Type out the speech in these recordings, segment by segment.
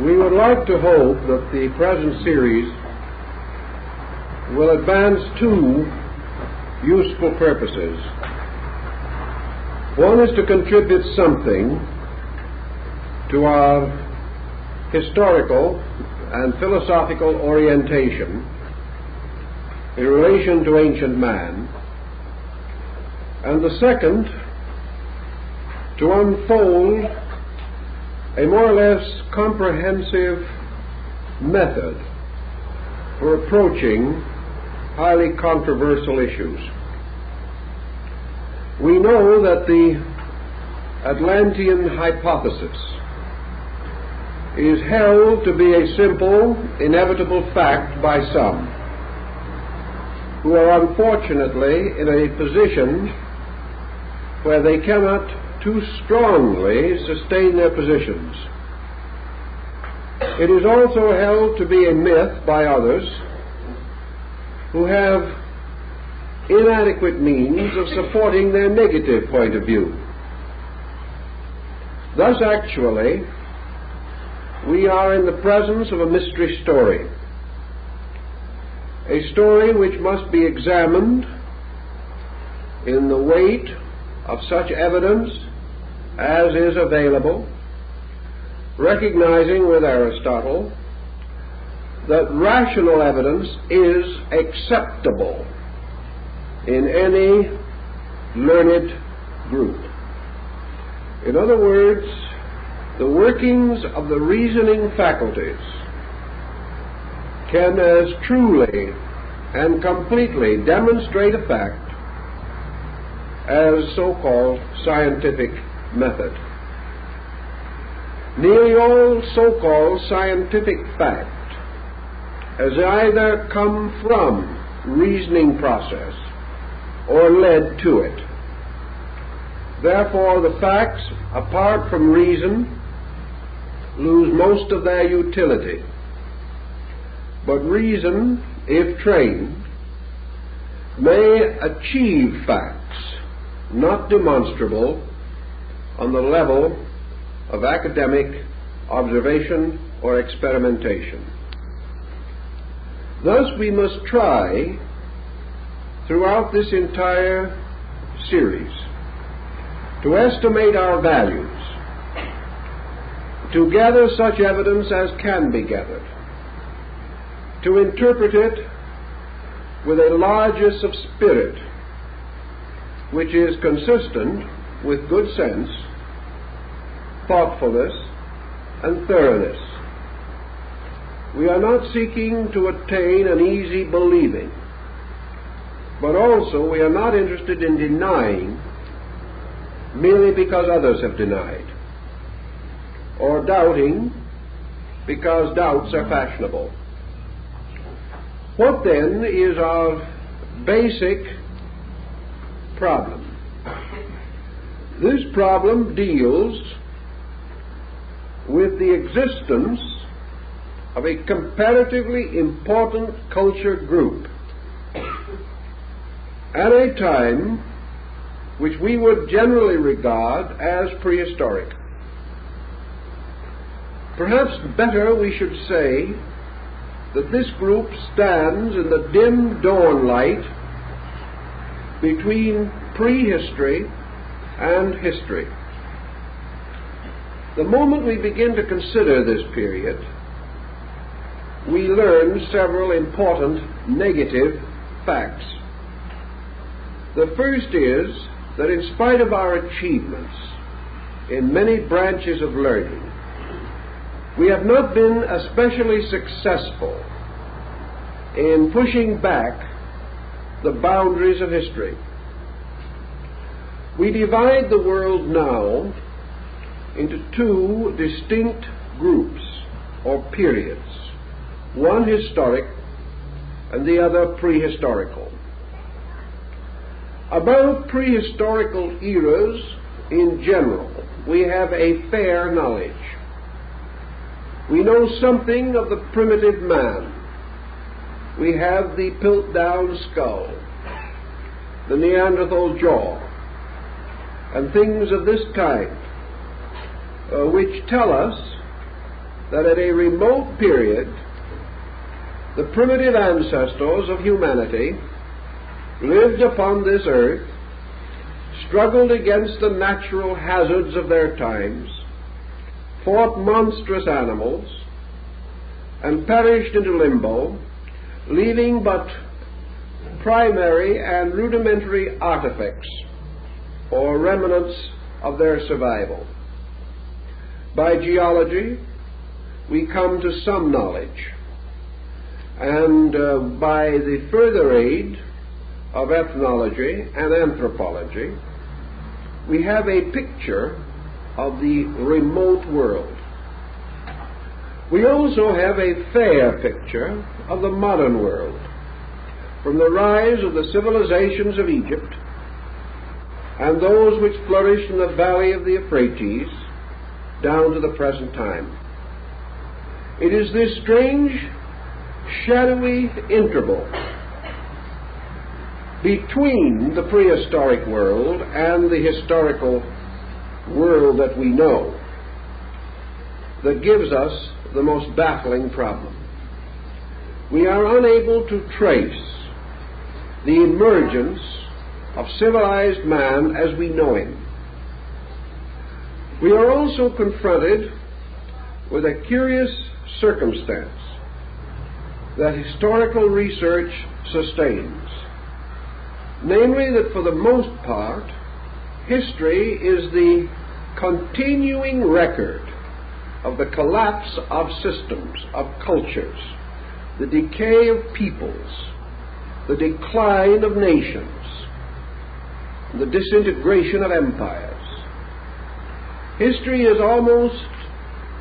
We would like to hope that the present series will advance two useful purposes. One is to contribute something to our historical and philosophical orientation in relation to ancient man, and the second, to unfold a more or less comprehensive method for approaching highly controversial issues. We know that the Atlantean hypothesis is held to be a simple, inevitable fact by some, who are unfortunately in a position where they cannot too strongly sustain their positions. It is also held to be a myth by others who have inadequate means of supporting their negative point of view. Thus, actually, we are in the presence of a mystery story, a story which must be examined in the weight of such evidence as is available, recognizing with Aristotle that rational evidence is acceptable in any learned group. In other words, the workings of the reasoning faculties can as truly and completely demonstrate a fact as so-called scientific method. Nearly all so-called scientific fact has either come from reasoning process or led to it. Therefore, the facts, apart from reason, lose most of their utility. But reason, if trained, may achieve facts not demonstrable on the level of academic observation or experimentation. Thus, we must try throughout this entire series to estimate our values, to gather such evidence as can be gathered, to interpret it with a largess of spirit which is consistent with good sense, thoughtfulness, and thoroughness. We are not seeking to attain an easy believing, but also we are not interested in denying merely because others have denied, or doubting because doubts are fashionable. What then is our basic problem? This problem deals with the existence of a comparatively important culture group at a time which we would generally regard as prehistoric. Perhaps better we should say that this group stands in the dim dawn light between prehistory and history. The moment we begin to consider this period, we learn several important negative facts. The first is that in spite of our achievements in many branches of learning, we have not been especially successful in pushing back the boundaries of history. We divide the world now into two distinct groups or periods, one historic and the other prehistorical. About prehistorical eras in general, we have a fair knowledge. We know something of the primitive man. We have the Piltdown skull, the Neanderthal jaw, and things of this kind, which tell us that at a remote period the primitive ancestors of humanity lived upon this earth, struggled against the natural hazards of their times, fought monstrous animals, and perished into limbo, leaving but primary and rudimentary artifacts or remnants of their survival. By geology, we come to some knowledge, and by the further aid of ethnology and anthropology, we have a picture of the remote world. We also have a fair picture of the modern world, from the rise of the civilizations of Egypt and those which flourished in the valley of the Euphrates down to the present time. It is this strange, shadowy interval between the prehistoric world and the historical world that we know that gives us the most baffling problem. We are unable to trace the emergence of civilized man as we know him. We are also confronted with a curious circumstance that historical research sustains, namely that for the most part, history is the continuing record of the collapse of systems, of cultures, the decay of peoples, the decline of nations, the disintegration of empires. History is almost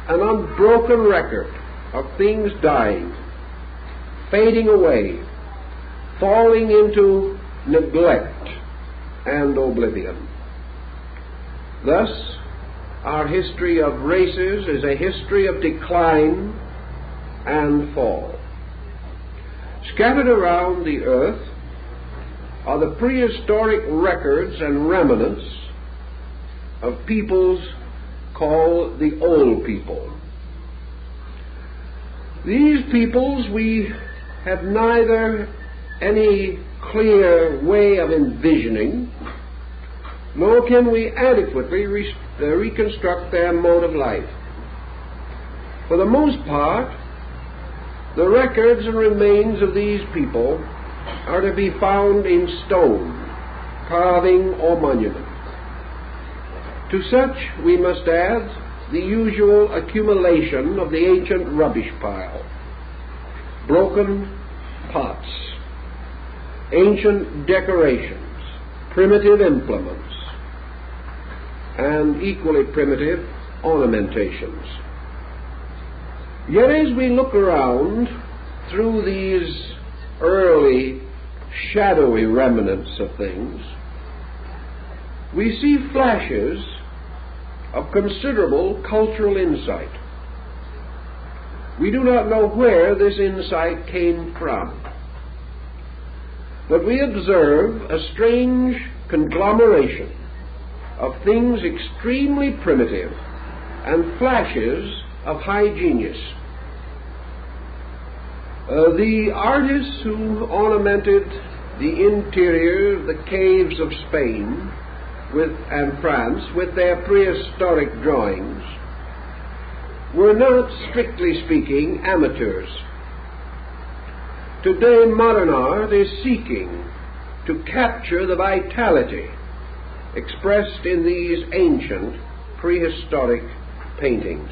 an unbroken record of things dying, fading away, falling into neglect and oblivion. Thus, our history of races is a history of decline and fall. Scattered around the earth are the prehistoric records and remnants of peoples called the old people. These peoples we have neither any clear way of envisioning, nor can we adequately reconstruct their mode of life. For the most part, the records and remains of these people are to be found in stone, carving, or monument. To such we must add the usual accumulation of the ancient rubbish pile, broken pots, ancient decorations, primitive implements, and equally primitive ornamentations. Yet as we look around through these early shadowy remnants of things, we see flashes of considerable cultural insight. We do not know where this insight came from, but we observe a strange conglomeration of things extremely primitive and flashes of high genius. The artists who ornamented the interior of the caves of Spain and France with their prehistoric drawings were not, strictly speaking, amateurs. Today, modern art is seeking to capture the vitality expressed in these ancient prehistoric paintings.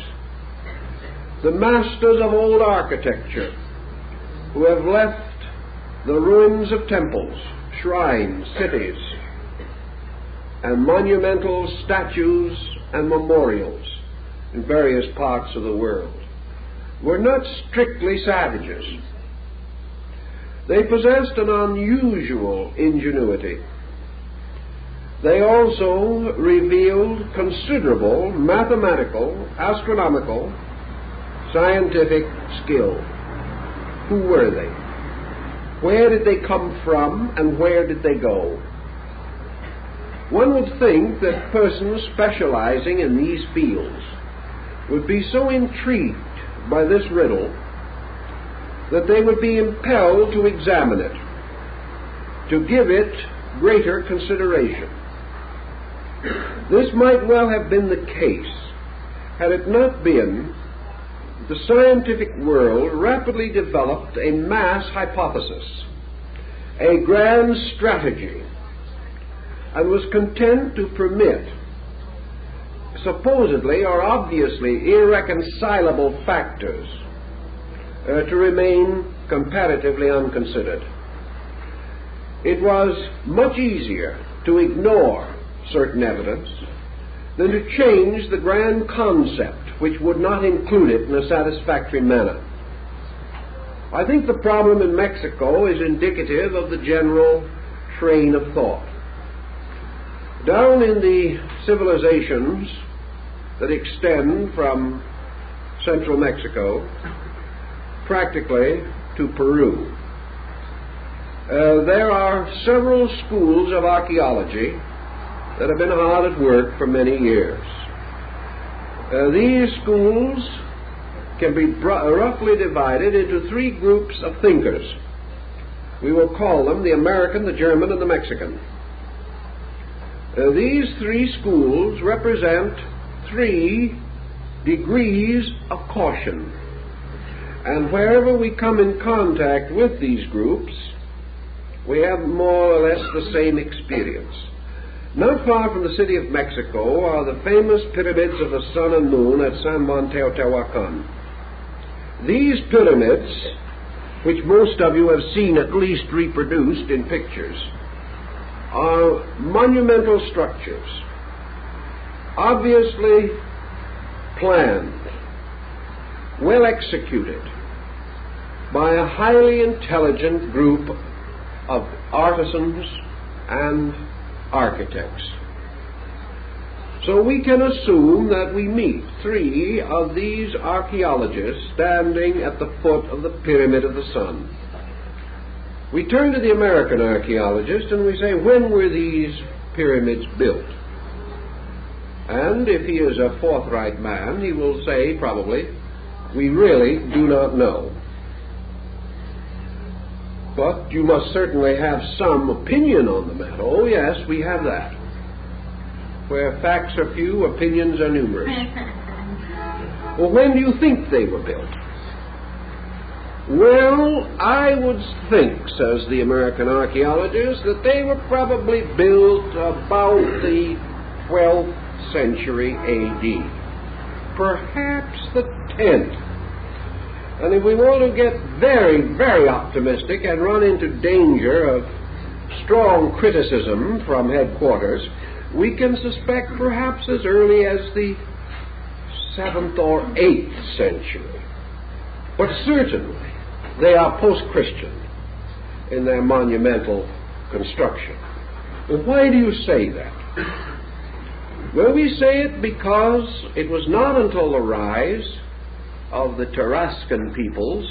The masters of old architecture who have left the ruins of temples, shrines, cities, and monumental statues and memorials in various parts of the world were not strictly savages. They possessed an unusual ingenuity. They also revealed considerable mathematical, astronomical, scientific skill. Who were they? Where did they come from, and where did they go? One would think that persons specializing in these fields would be so intrigued by this riddle, that they would be impelled to examine it, to give it greater consideration. This might well have been the case had it not been the scientific world rapidly developed a mass hypothesis, a grand strategy, and was content to permit supposedly or obviously irreconcilable factors to remain comparatively unconsidered. It was much easier to ignore certain evidence than to change the grand concept which would not include it in a satisfactory manner. I think the problem in Mexico is indicative of the general train of thought. Down in the civilizations that extend from central Mexico practically to Peru, there are several schools of archaeology that have been hard at work for many years. These schools can be roughly divided into three groups of thinkers. We will call them the American, the German, and the Mexican. These three schools represent three degrees of caution. And wherever we come in contact with these groups, we have more or less the same experience. Not far from the city of Mexico are the famous pyramids of the sun and moon at San Juan Teotihuacan. These pyramids, which most of you have seen at least reproduced in pictures, are monumental structures, obviously planned, well executed by a highly intelligent group of artisans and architects. So we can assume that we meet three of these archaeologists standing at the foot of the Pyramid of the Sun. We turn to the American archaeologist and we say, when were these pyramids built? And if he is a forthright man, he will say, probably, we really do not know. But you must certainly have some opinion on the matter. Oh yes, we have that. Where facts are few, opinions are numerous. Well, when do you think they were built? Well, I would think, says the American archaeologist, that they were probably built about the 12th century A.D., perhaps the 10th. And if we want to get very, very optimistic and run into danger of strong criticism from headquarters, we can suspect perhaps as early as the 7th or 8th century. But certainly they are post-Christian in their monumental construction. Well, why do you say that? Well, we say it because it was not until the rise of the Tarascan peoples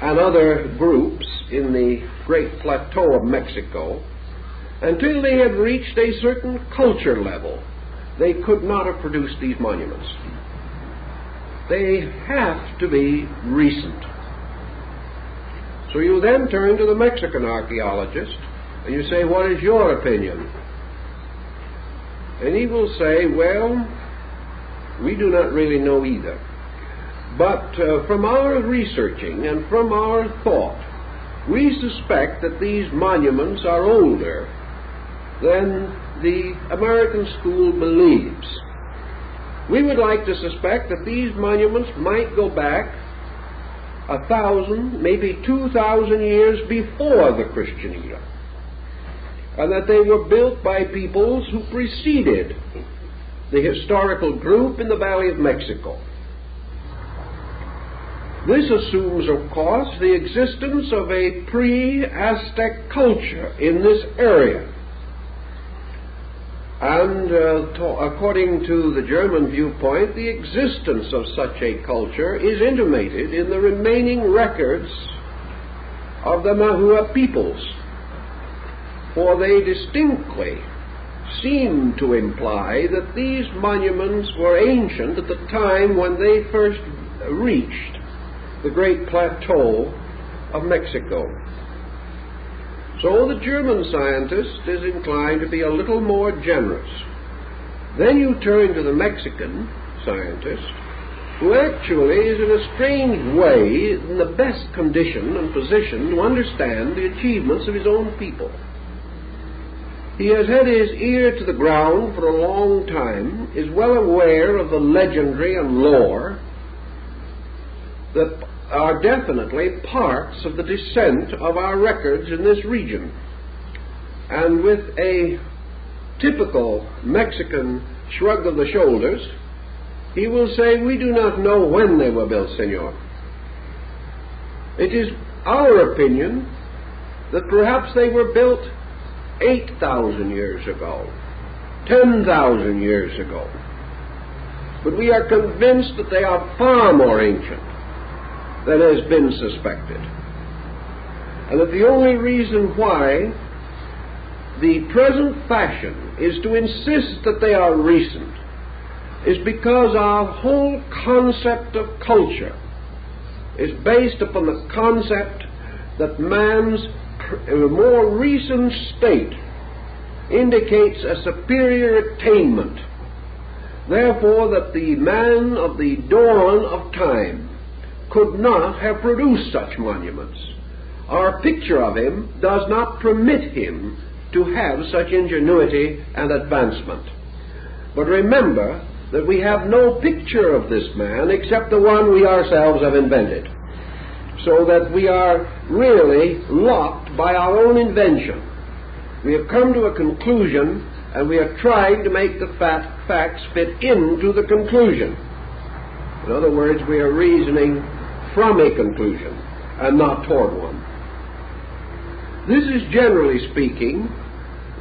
and other groups in the Great Plateau of Mexico, until they had reached a certain culture level, they could not have produced these monuments. They have to be recent. So you then turn to the Mexican archaeologist and you say, what is your opinion? And he will say, well, we do not really know either. But from our researching and from our thought, we suspect that these monuments are older than the American school believes. We would like to suspect that these monuments might go back 1,000, maybe 2,000 years before the Christian era, and that they were built by peoples who preceded the historical group in the Valley of Mexico. This assumes, of course, the existence of a pre-Aztec culture in this area. And according to the German viewpoint, the existence of such a culture is intimated in the remaining records of the Nahua peoples, for they distinctly seem to imply that these monuments were ancient at the time when they first reached the great plateau of Mexico. So the German scientist is inclined to be a little more generous. Then you turn to the Mexican scientist, who actually is in a strange way in the best condition and position to understand the achievements of his own people. He has had his ear to the ground for a long time, is well aware of the legendary and lore that are definitely parts of the descent of our records in this region. And with a typical Mexican shrug of the shoulders, he will say, "We do not know when they were built, Senor. It is our opinion that perhaps they were built 8,000 years ago, 10,000 years ago. But we are convinced that they are far more ancient than has been suspected. And that the only reason why the present fashion is to insist that they are recent is because our whole concept of culture is based upon the concept that man's more recent state indicates a superior attainment. Therefore, that the man of the dawn of time could not have produced such monuments. Our picture of him does not permit him to have such ingenuity and advancement. But remember that we have no picture of this man except the one we ourselves have invented, so that we are really locked by our own invention. We have come to a conclusion, and we are trying to make the facts fit into the conclusion. In other words, we are reasoning from a conclusion and not toward one. This is, generally speaking,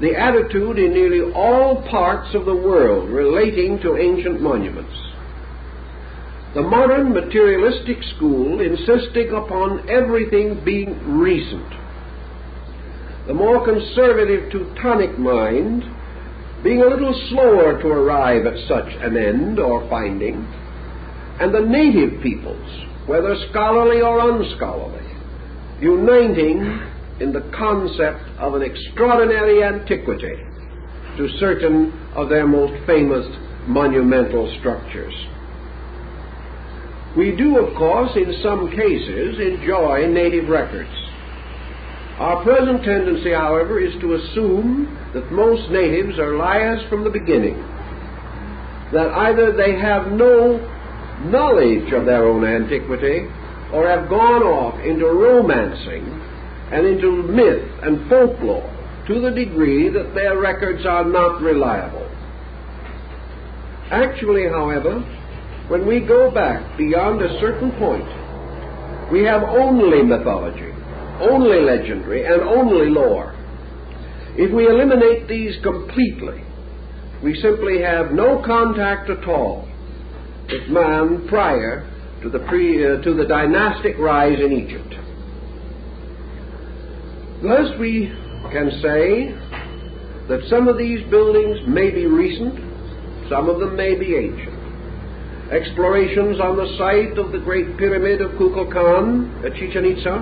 the attitude in nearly all parts of the world relating to ancient monuments. The modern materialistic school insisting upon everything being recent. The more conservative Teutonic mind being a little slower to arrive at such an end or finding, and the native peoples, whether scholarly or unscholarly, uniting in the concept of an extraordinary antiquity to certain of their most famous monumental structures. We do, of course, in some cases, enjoy native records. Our present tendency, however, is to assume that most natives are liars from the beginning, that either they have no knowledge of their own antiquity or have gone off into romancing and into myth and folklore to the degree that their records are not reliable. Actually, however, when we go back beyond a certain point, we have only mythology, only legendary, and only lore. If we eliminate these completely, we simply have no contact at all with man prior to the dynastic rise in Egypt. Thus we can say that some of these buildings may be recent, some of them may be ancient. Explorations on the site of the great pyramid of Kukulkan at Chichen Itza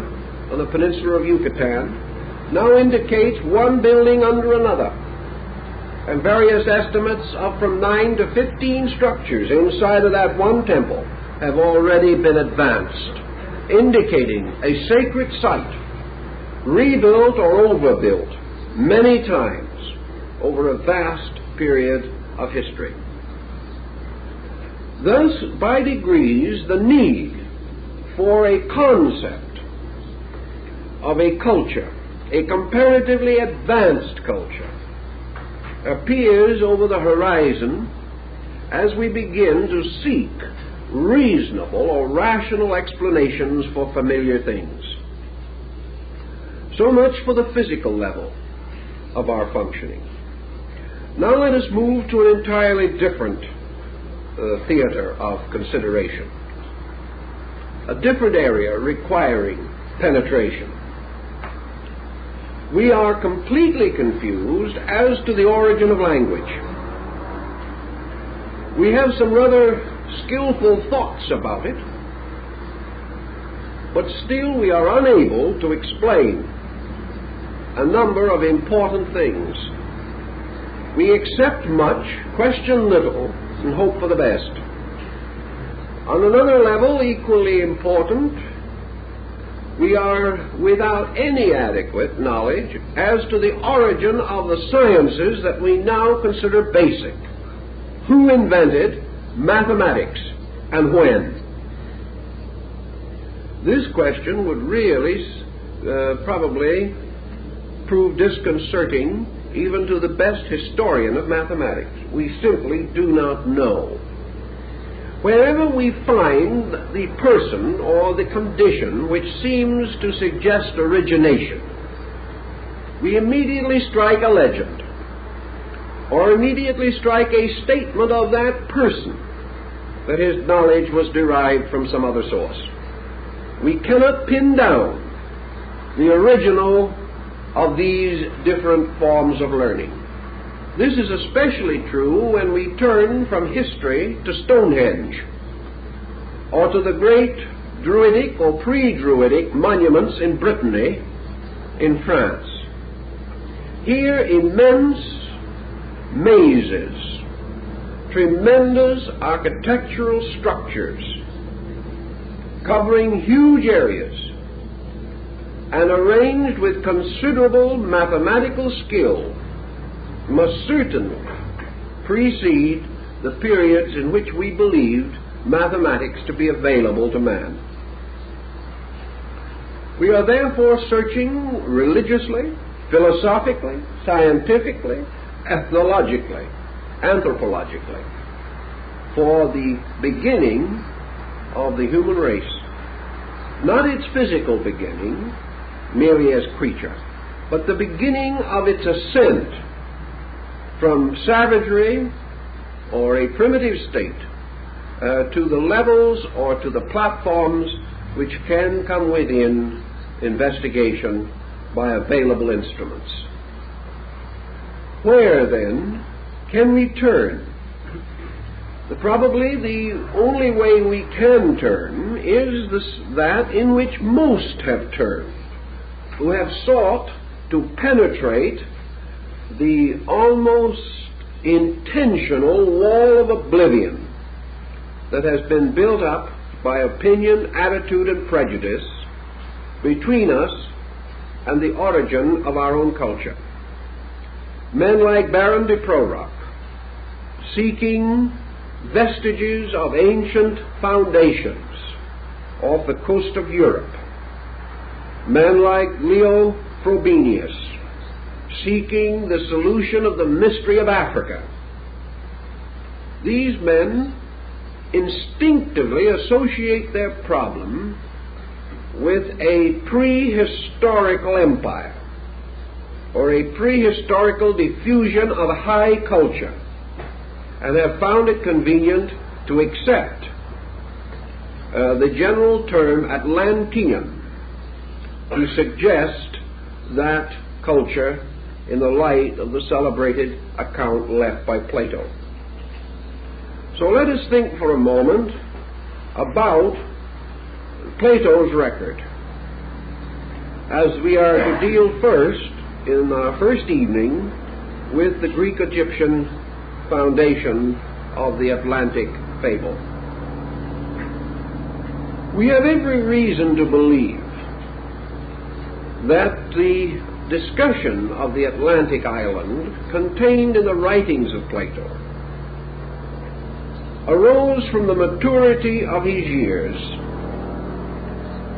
on the peninsula of Yucatan now indicates one building under another, and various estimates of from 9 to 15 structures inside of that one temple have already been advanced, indicating a sacred site rebuilt or overbuilt many times over a vast period of history. Thus, by degrees, the need for a concept of a culture, a comparatively advanced culture, appears over the horizon as we begin to seek reasonable or rational explanations for familiar things. So much for the physical level of our functioning. Now let us move to an entirely different theater of consideration, a different area requiring penetration. We are completely confused as to the origin of language. We have some rather skillful thoughts about it, but still we are unable to explain a number of important things. We accept much, question little, and hope for the best. On another level, equally important, we are without any adequate knowledge as to the origin of the sciences that we now consider basic. Who invented mathematics and when? This question would really probably prove disconcerting even to the best historian of mathematics. We simply do not know. Wherever we find the person or the condition which seems to suggest origination, we immediately strike a legend, or immediately strike a statement of that person that his knowledge was derived from some other source. We cannot pin down the original of these different forms of learning. This is especially true when we turn from history to Stonehenge, or to the great Druidic or pre-Druidic monuments in Brittany, in France. Here, immense mazes, tremendous architectural structures, covering huge areas, and arranged with considerable mathematical skill, must certainly precede the periods in which we believed mathematics to be available to man. We are therefore searching religiously, philosophically, scientifically, ethnologically, anthropologically, for the beginning of the human race. Not its physical beginning, merely as creature, but the beginning of its ascent from savagery or a primitive state to the levels or to the platforms which can come within investigation by available instruments. Where then can we turn? Probably the only way we can turn is that in which most have turned, who have sought to penetrate the almost intentional wall of oblivion that has been built up by opinion, attitude, and prejudice between us and the origin of our own culture. Men like Baron de Prorock, seeking vestiges of ancient foundations off the coast of Europe. Men like Leo Frobenius, seeking the solution of the mystery of Africa. These men instinctively associate their problem with a prehistorical empire, or a prehistorical diffusion of high culture, and have found it convenient to accept the general term Atlantean to suggest that culture in the light of the celebrated account left by Plato. So let us think for a moment about Plato's record, as we are to deal first, in our first evening, with the Greek-Egyptian foundation of the Atlantic fable. We have every reason to believe that the discussion of the Atlantic island contained in the writings of Plato arose from the maturity of his years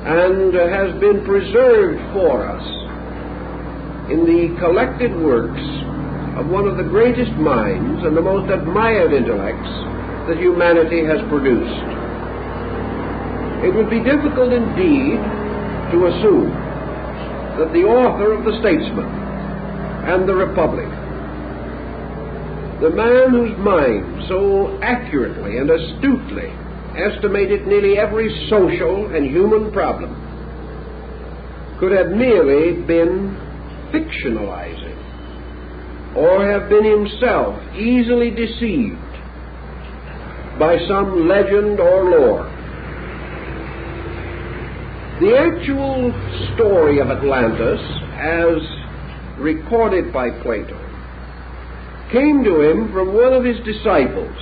and has been preserved for us in the collected works of one of the greatest minds and the most admired intellects that humanity has produced. It would be difficult indeed to assume that the author of the Statesman and the Republic, the man whose mind so accurately and astutely estimated nearly every social and human problem, could have merely been fictionalizing, or have been himself easily deceived by some legend or lore. The actual story of Atlantis, as recorded by Plato, came to him from one of his disciples,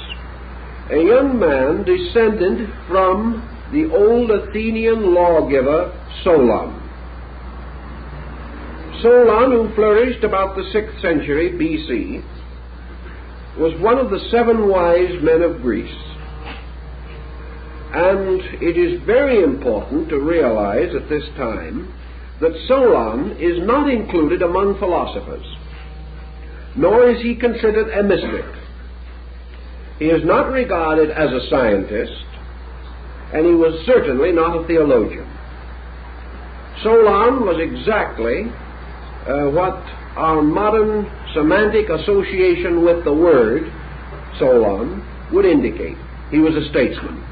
a young man descended from the old Athenian lawgiver Solon. Solon, who flourished about the 6th century BC, was one of the 7 wise men of Greece. And it is very important to realize at this time that Solon is not included among philosophers, nor is he considered a mystic. He is not regarded as a scientist, and he was certainly not a theologian. Solon was exactly what our modern semantic association with the word Solon would indicate. He was a statesman.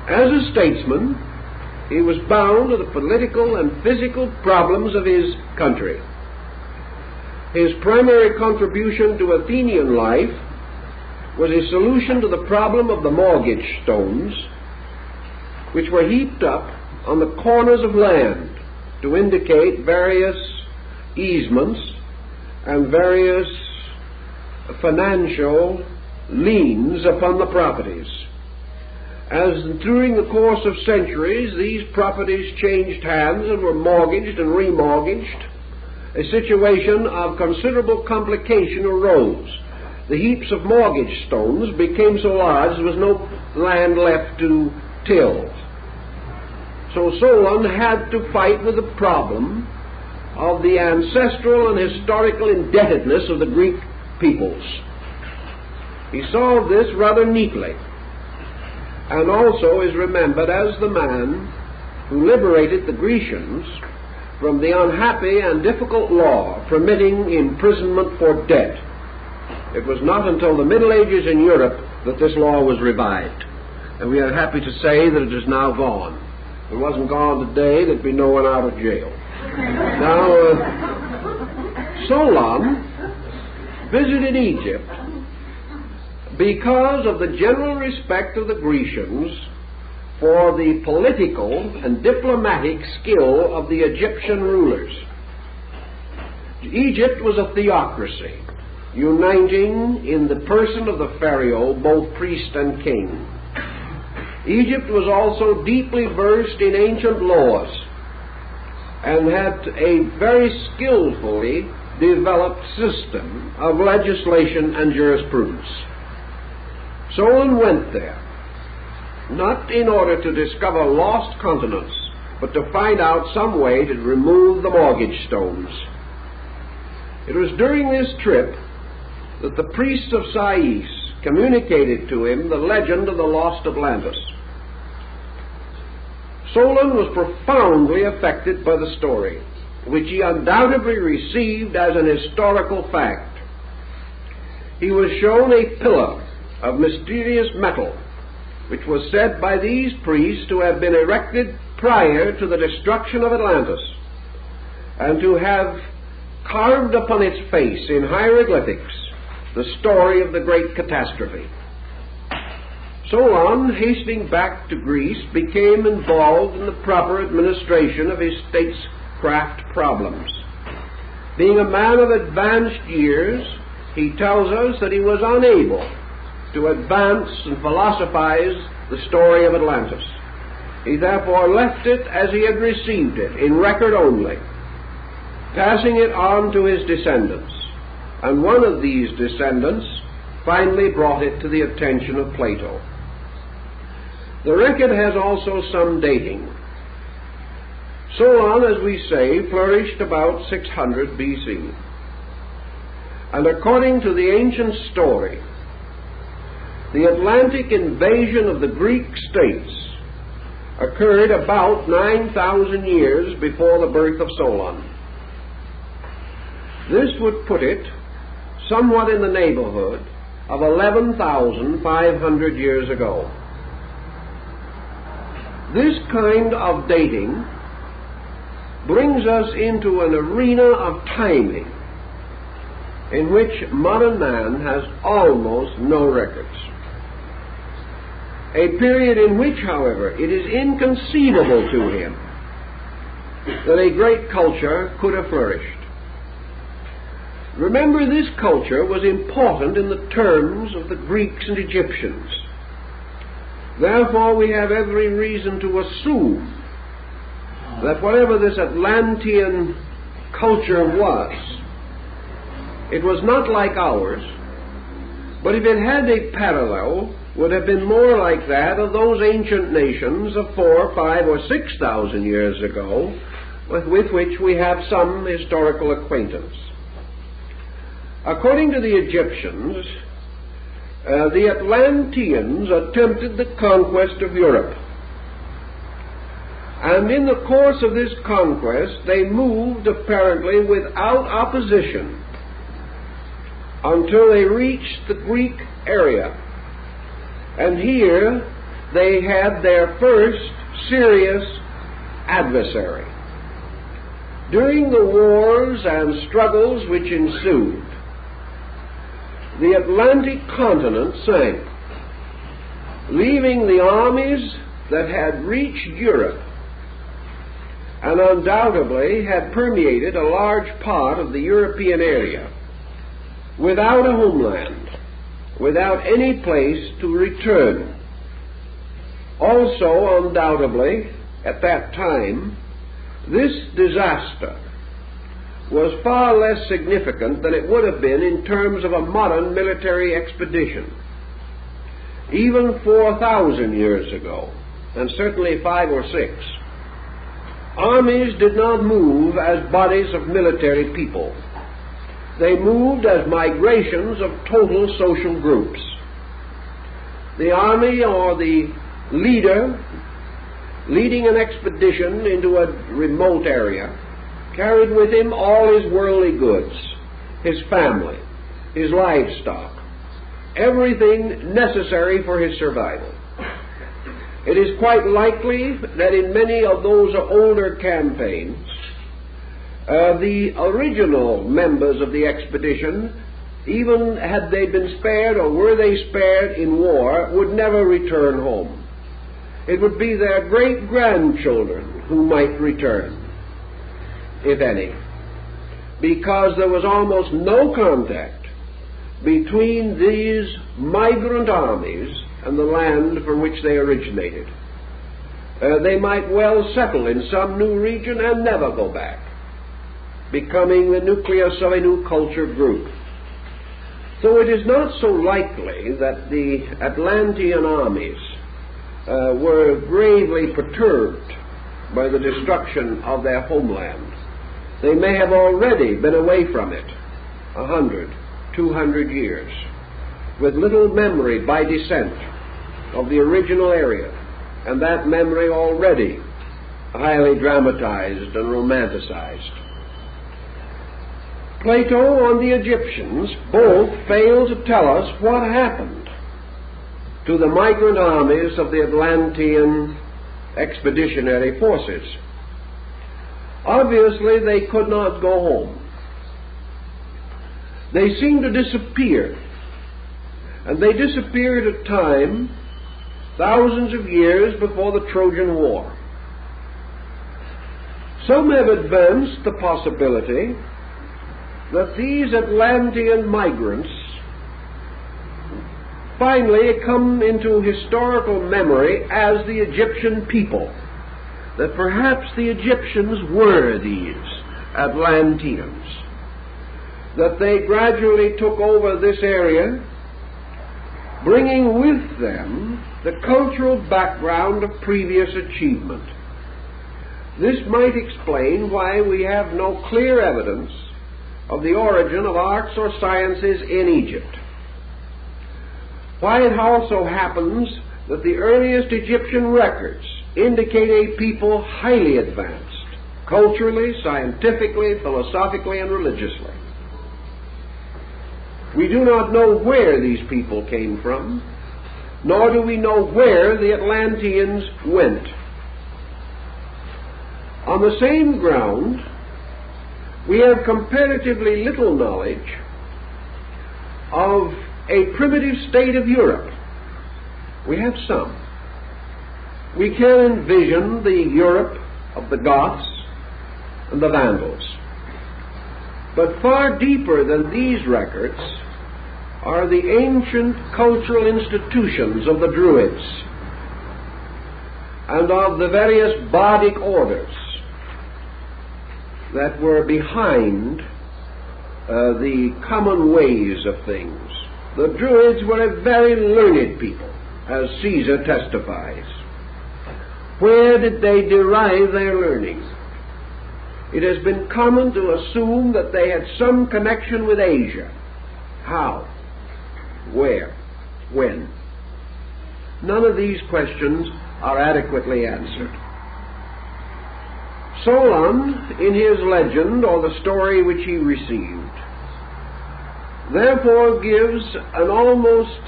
As a statesman, he was bound to the political and physical problems of his country. His primary contribution to Athenian life was a solution to the problem of the mortgage stones, which were heaped up on the corners of land to indicate various easements and various financial liens upon the properties. As during the course of centuries these properties changed hands and were mortgaged and remortgaged, a situation of considerable complication arose. The heaps of mortgage stones became so large there was no land left to till. So Solon had to fight with the problem of the ancestral and historical indebtedness of the Greek peoples. He solved this rather neatly, and also is remembered as the man who liberated the Grecians from the unhappy and difficult law permitting imprisonment for debt. It was not until the Middle Ages in Europe that this law was revived, and we are happy to say that it is now gone. If it wasn't gone today, there'd be no one out of jail. Now, Solon visited Egypt because of the general respect of the Grecians for the political and diplomatic skill of the Egyptian rulers. Egypt was a theocracy, uniting in the person of the pharaoh both priest and king. Egypt was also deeply versed in ancient laws and had a very skillfully developed system of legislation and jurisprudence. Solon went there, not in order to discover lost continents, but to find out some way to remove the mortgage stones. It was during this trip that the priests of Sais communicated to him the legend of the lost Atlantis. Solon was profoundly affected by the story, which he undoubtedly received as an historical fact. He was shown a pillar of mysterious metal, which was said by these priests to have been erected prior to the destruction of Atlantis, and to have carved upon its face in hieroglyphics the story of the great catastrophe. Solon, hastening back to Greece, became involved in the proper administration of his statecraft problems. Being a man of advanced years, he tells us that he was unable to advance and philosophize the story of Atlantis. He therefore left it as he had received it, in record only, passing it on to his descendants. And one of these descendants finally brought it to the attention of Plato. The record has also some dating. Solon, as we say, flourished about 600 BC. And according to the ancient story, the Atlantic invasion of the Greek states occurred about 9,000 years before the birth of Solon. This would put it somewhat in the neighborhood of 11,500 years ago. This kind of dating brings us into an arena of timing in which modern man has almost no records. a period in which, however, it is inconceivable to him that a great culture could have flourished. Remember, this culture was important in the terms of the Greeks and Egyptians. Therefore, we have every reason to assume that whatever this Atlantean culture was, it was not like ours, but if it had a parallel, would have been more like that of those ancient nations of 4,000, 5,000, or 6,000 years ago, with which we have some historical acquaintance. According to the Egyptians, the Atlanteans attempted the conquest of Europe. And in the course of this conquest, they moved apparently without opposition until they reached the Greek area. And here they had their first serious adversary. During the wars and struggles which ensued, the Atlantic continent sank, leaving the armies that had reached Europe and undoubtedly had permeated a large part of the European area without a homeland, without any place to return. Also, undoubtedly, at that time, this disaster was far less significant than it would have been in terms of a modern military expedition. Even 4,000 years ago, and certainly 5 or 6, armies did not move as bodies of military people. They moved as migrations of total social groups. The army or the leader leading an expedition into a remote area carried with him all his worldly goods, his family, his livestock, everything necessary for his survival. It is quite likely that in many of those older campaigns, the original members of the expedition, even had they been spared or were they spared in war, would never return home. It would be their great-grandchildren who might return, if any, because there was almost no contact between these migrant armies and the land from which they originated. They might well settle in some new region and never go back, becoming the nucleus of a new culture group. So it is not so likely that the Atlantean armies were gravely perturbed by the destruction of their homeland. They may have already been away from it 100, 200 years, with little memory by descent of the original area, and that memory already highly dramatized and romanticized. Plato and the Egyptians both fail to tell us what happened to the migrant armies of the Atlantean expeditionary forces. Obviously, they could not go home. They seemed to disappear, and they disappeared at a time thousands of years before the Trojan War. Some have advanced the possibility that these Atlantean migrants finally come into historical memory as the Egyptian people, that perhaps the Egyptians were these Atlanteans, that they gradually took over this area, bringing with them the cultural background of previous achievement. This might explain why we have no clear evidence of the origin of arts or sciences in Egypt. Why it also happens that the earliest Egyptian records indicate a people highly advanced, culturally, scientifically, philosophically, and religiously. We do not know where these people came from, nor do we know where the Atlanteans went. On the same ground, we have comparatively little knowledge of a primitive state of Europe, We have some. We can envision the Europe of the Goths and the Vandals. But far deeper than these records are the ancient cultural institutions of the Druids and of the various bardic orders that were behind the common ways of things. The Druids were a very learned people, as Caesar testifies. Where did they derive their learning? It has been common to assume that they had some connection with Asia. How? Where? When? None of these questions are adequately answered. Solon, in his legend, or the story which he received, therefore gives an almost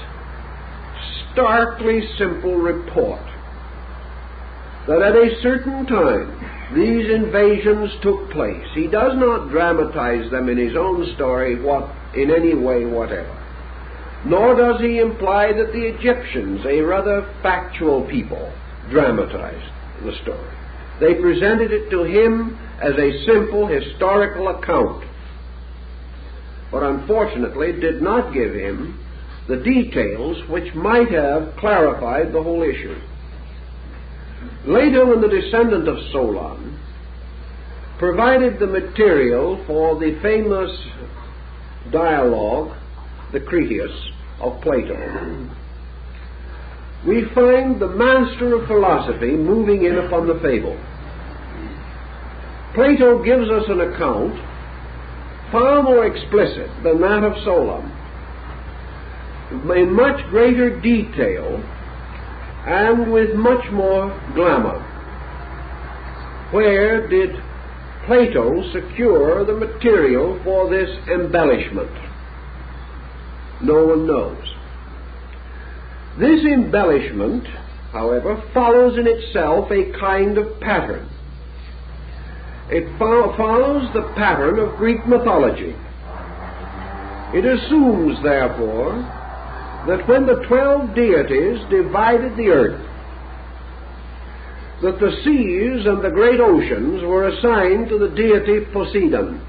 starkly simple report that at a certain time these invasions took place. He does not dramatize them in his own story in any way whatever, nor does he imply that the Egyptians, a rather factual people, dramatized the story. They presented it to him as a simple historical account, but unfortunately did not give him the details which might have clarified the whole issue. Later, when the descendant of Solon provided the material for the famous dialogue, the Critias, of Plato, we find the master of philosophy moving in upon the fable. Plato gives us an account far more explicit than that of Solon, in much greater detail and with much more glamour. Where did Plato secure the material for this embellishment? No one knows. This embellishment, however, follows in itself a kind of pattern. It follows the pattern of Greek mythology. It assumes, therefore, that when the 12 deities divided the earth, that the seas and the great oceans were assigned to the deity Poseidon,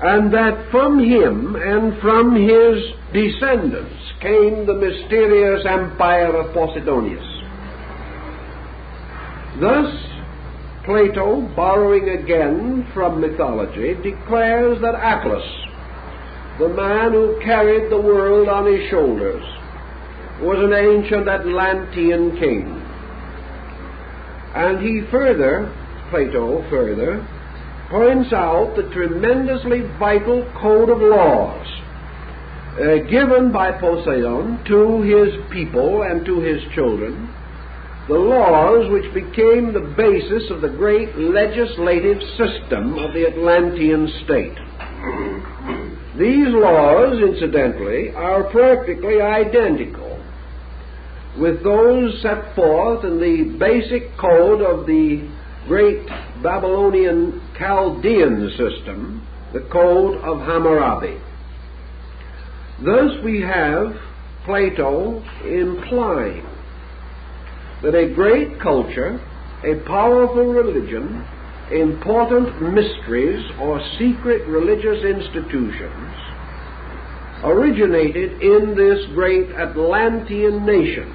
and that from him and from his descendants came the mysterious empire of Posidonius. Thus, Plato, borrowing again from mythology, declares that Atlas, the man who carried the world on his shoulders, was an ancient Atlantean king. And Plato further points out the tremendously vital code of laws given by Poseidon to his people and to his children, the laws which became the basis of the great legislative system of the Atlantean state. These laws, incidentally, are practically identical with those set forth in the basic code of the great Babylonian Chaldean system, the Code of Hammurabi. Thus we have Plato implying that a great culture, a powerful religion, important mysteries or secret religious institutions originated in this great Atlantean nation.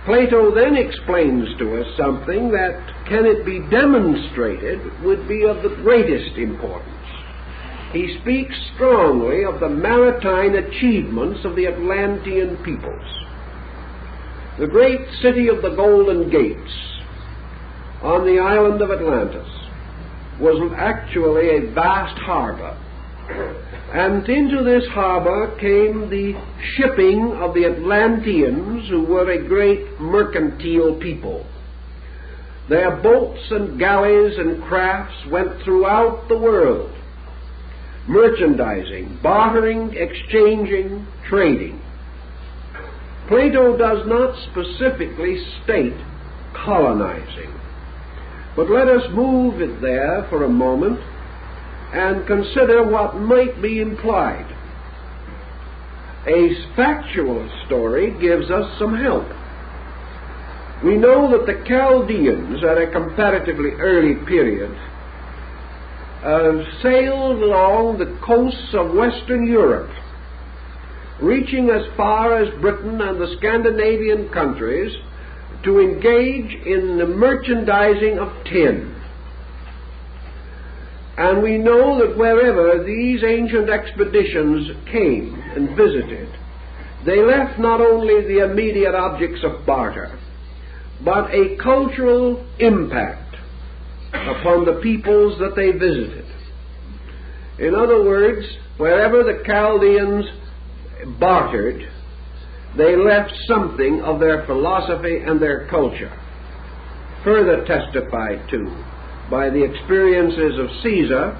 Plato then explains to us something that, can it be demonstrated, would be of the greatest importance. He speaks strongly of the maritime achievements of the Atlantean peoples. The great city of the Golden Gates on the island of Atlantis was actually a vast harbor. And into this harbor came the shipping of the Atlanteans, who were a great mercantile people. Their boats and galleys and crafts went throughout the world, merchandising, bartering, exchanging, trading. Plato does not specifically state colonizing, but let us move it there for a moment and consider what might be implied. a factual story gives us some help. We know that the Chaldeans, at a comparatively early period, sailed along the coasts of Western Europe, reaching as far as Britain and the Scandinavian countries to engage in the merchandising of tin. And we know that wherever these ancient expeditions came and visited, they left not only the immediate objects of barter, but a cultural impact upon the peoples that they visited. In other words, wherever the Chaldeans bartered, they left something of their philosophy and their culture, further testified to by the experiences of Caesar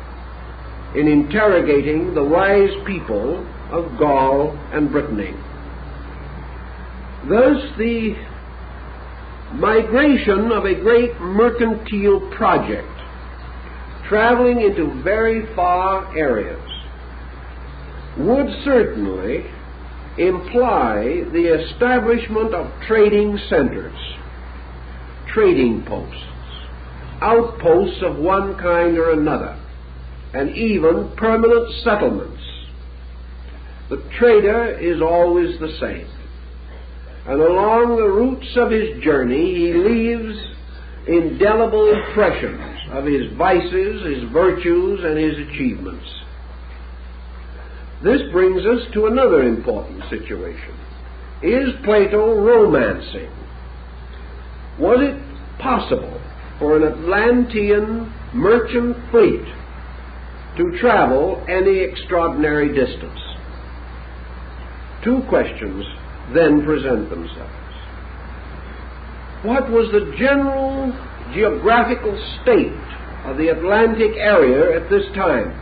in interrogating the wise people of Gaul and Brittany. Thus, the migration of a great mercantile project traveling into very far areas would certainly imply the establishment of trading centers, trading posts, outposts of one kind or another, and even permanent settlements. The trader is always the same, and along the routes of his journey he leaves indelible impressions of his vices, his virtues, and his achievements. This brings us to another important situation. Is Plato romancing? Was it possible for an Atlantean merchant fleet to travel any extraordinary distance? Two questions then present themselves. What was the general geographical state of the Atlantic area at this time?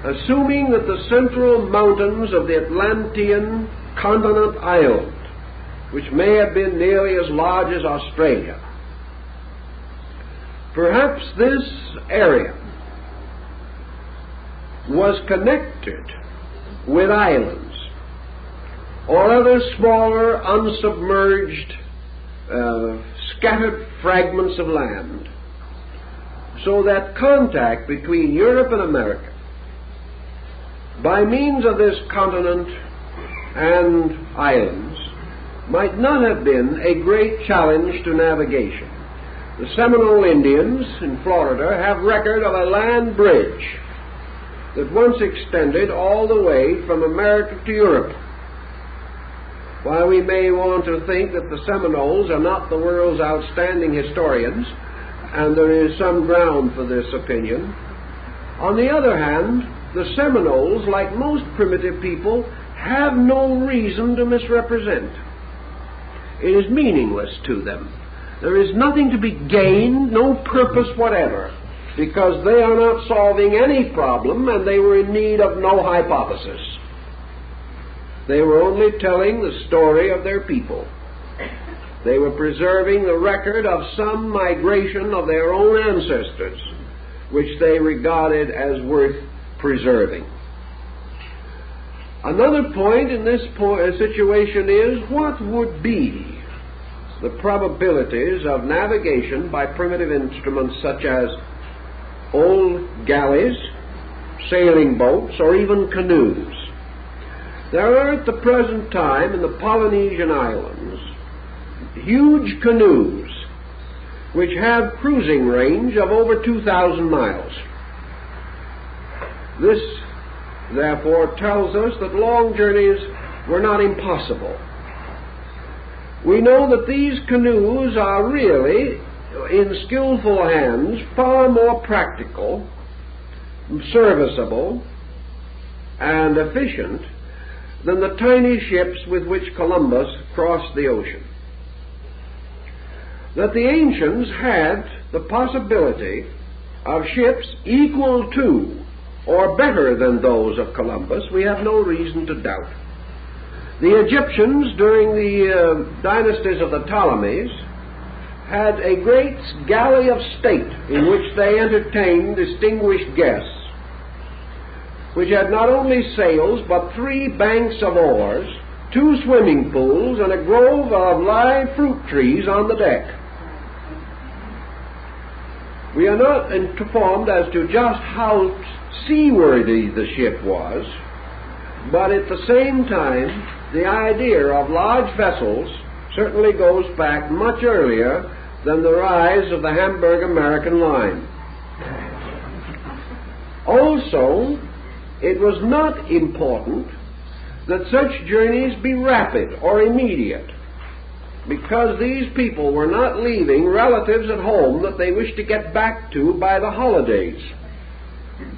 Assuming that the central mountains of the Atlantean continent island, which may have been nearly as large as Australia, perhaps this area was connected with islands or other smaller, unsubmerged, scattered fragments of land, so that contact between Europe and America by means of this continent and islands might not have been a great challenge to navigation. The Seminole Indians in Florida have record of a land bridge that once extended all the way from America to Europe. While we may want to think that the Seminoles are not the world's outstanding historians, and there is some ground for this opinion, on the other hand, the Seminoles, like most primitive people, have no reason to misrepresent. It is meaningless to them. There is nothing to be gained, no purpose whatever, because they are not solving any problem and they were in need of no hypothesis. They were only telling the story of their people. They were preserving the record of some migration of their own ancestors, which they regarded as worth preserving. Another point in this situation is, what would be the probabilities of navigation by primitive instruments such as old galleys, sailing boats, or even canoes? There are at the present time in the Polynesian Islands huge canoes which have cruising range of over 2,000 miles. This, therefore, tells us that long journeys were not impossible. We know that these canoes are really, in skillful hands, far more practical, serviceable, and efficient than the tiny ships with which Columbus crossed the ocean. That the ancients had the possibility of ships equal to or better than those of Columbus, we have no reason to doubt. The Egyptians, during the dynasties of the Ptolemies, had a great galley of state in which they entertained distinguished guests. which had not only sails but 3 banks of oars, 2 swimming pools, and a grove of live fruit trees on the deck. We are not informed as to just how seaworthy the ship was, but at the same time, the idea of large vessels certainly goes back much earlier than the rise of the Hamburg American line. Also, it was not important that such journeys be rapid or immediate, because these people were not leaving relatives at home that they wished to get back to by the holidays.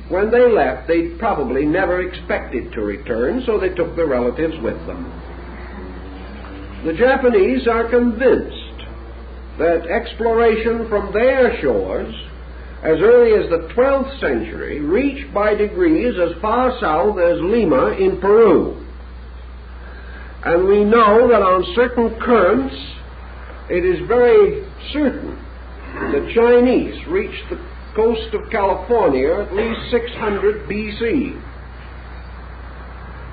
When they left, they probably never expected to return, so they took their relatives with them. The Japanese are convinced that exploration from their shores, as early as the 12th century, reached by degrees as far south as Lima in Peru. And we know that on certain currents, it is very certain the Chinese reached the coast of California at least 600 BC.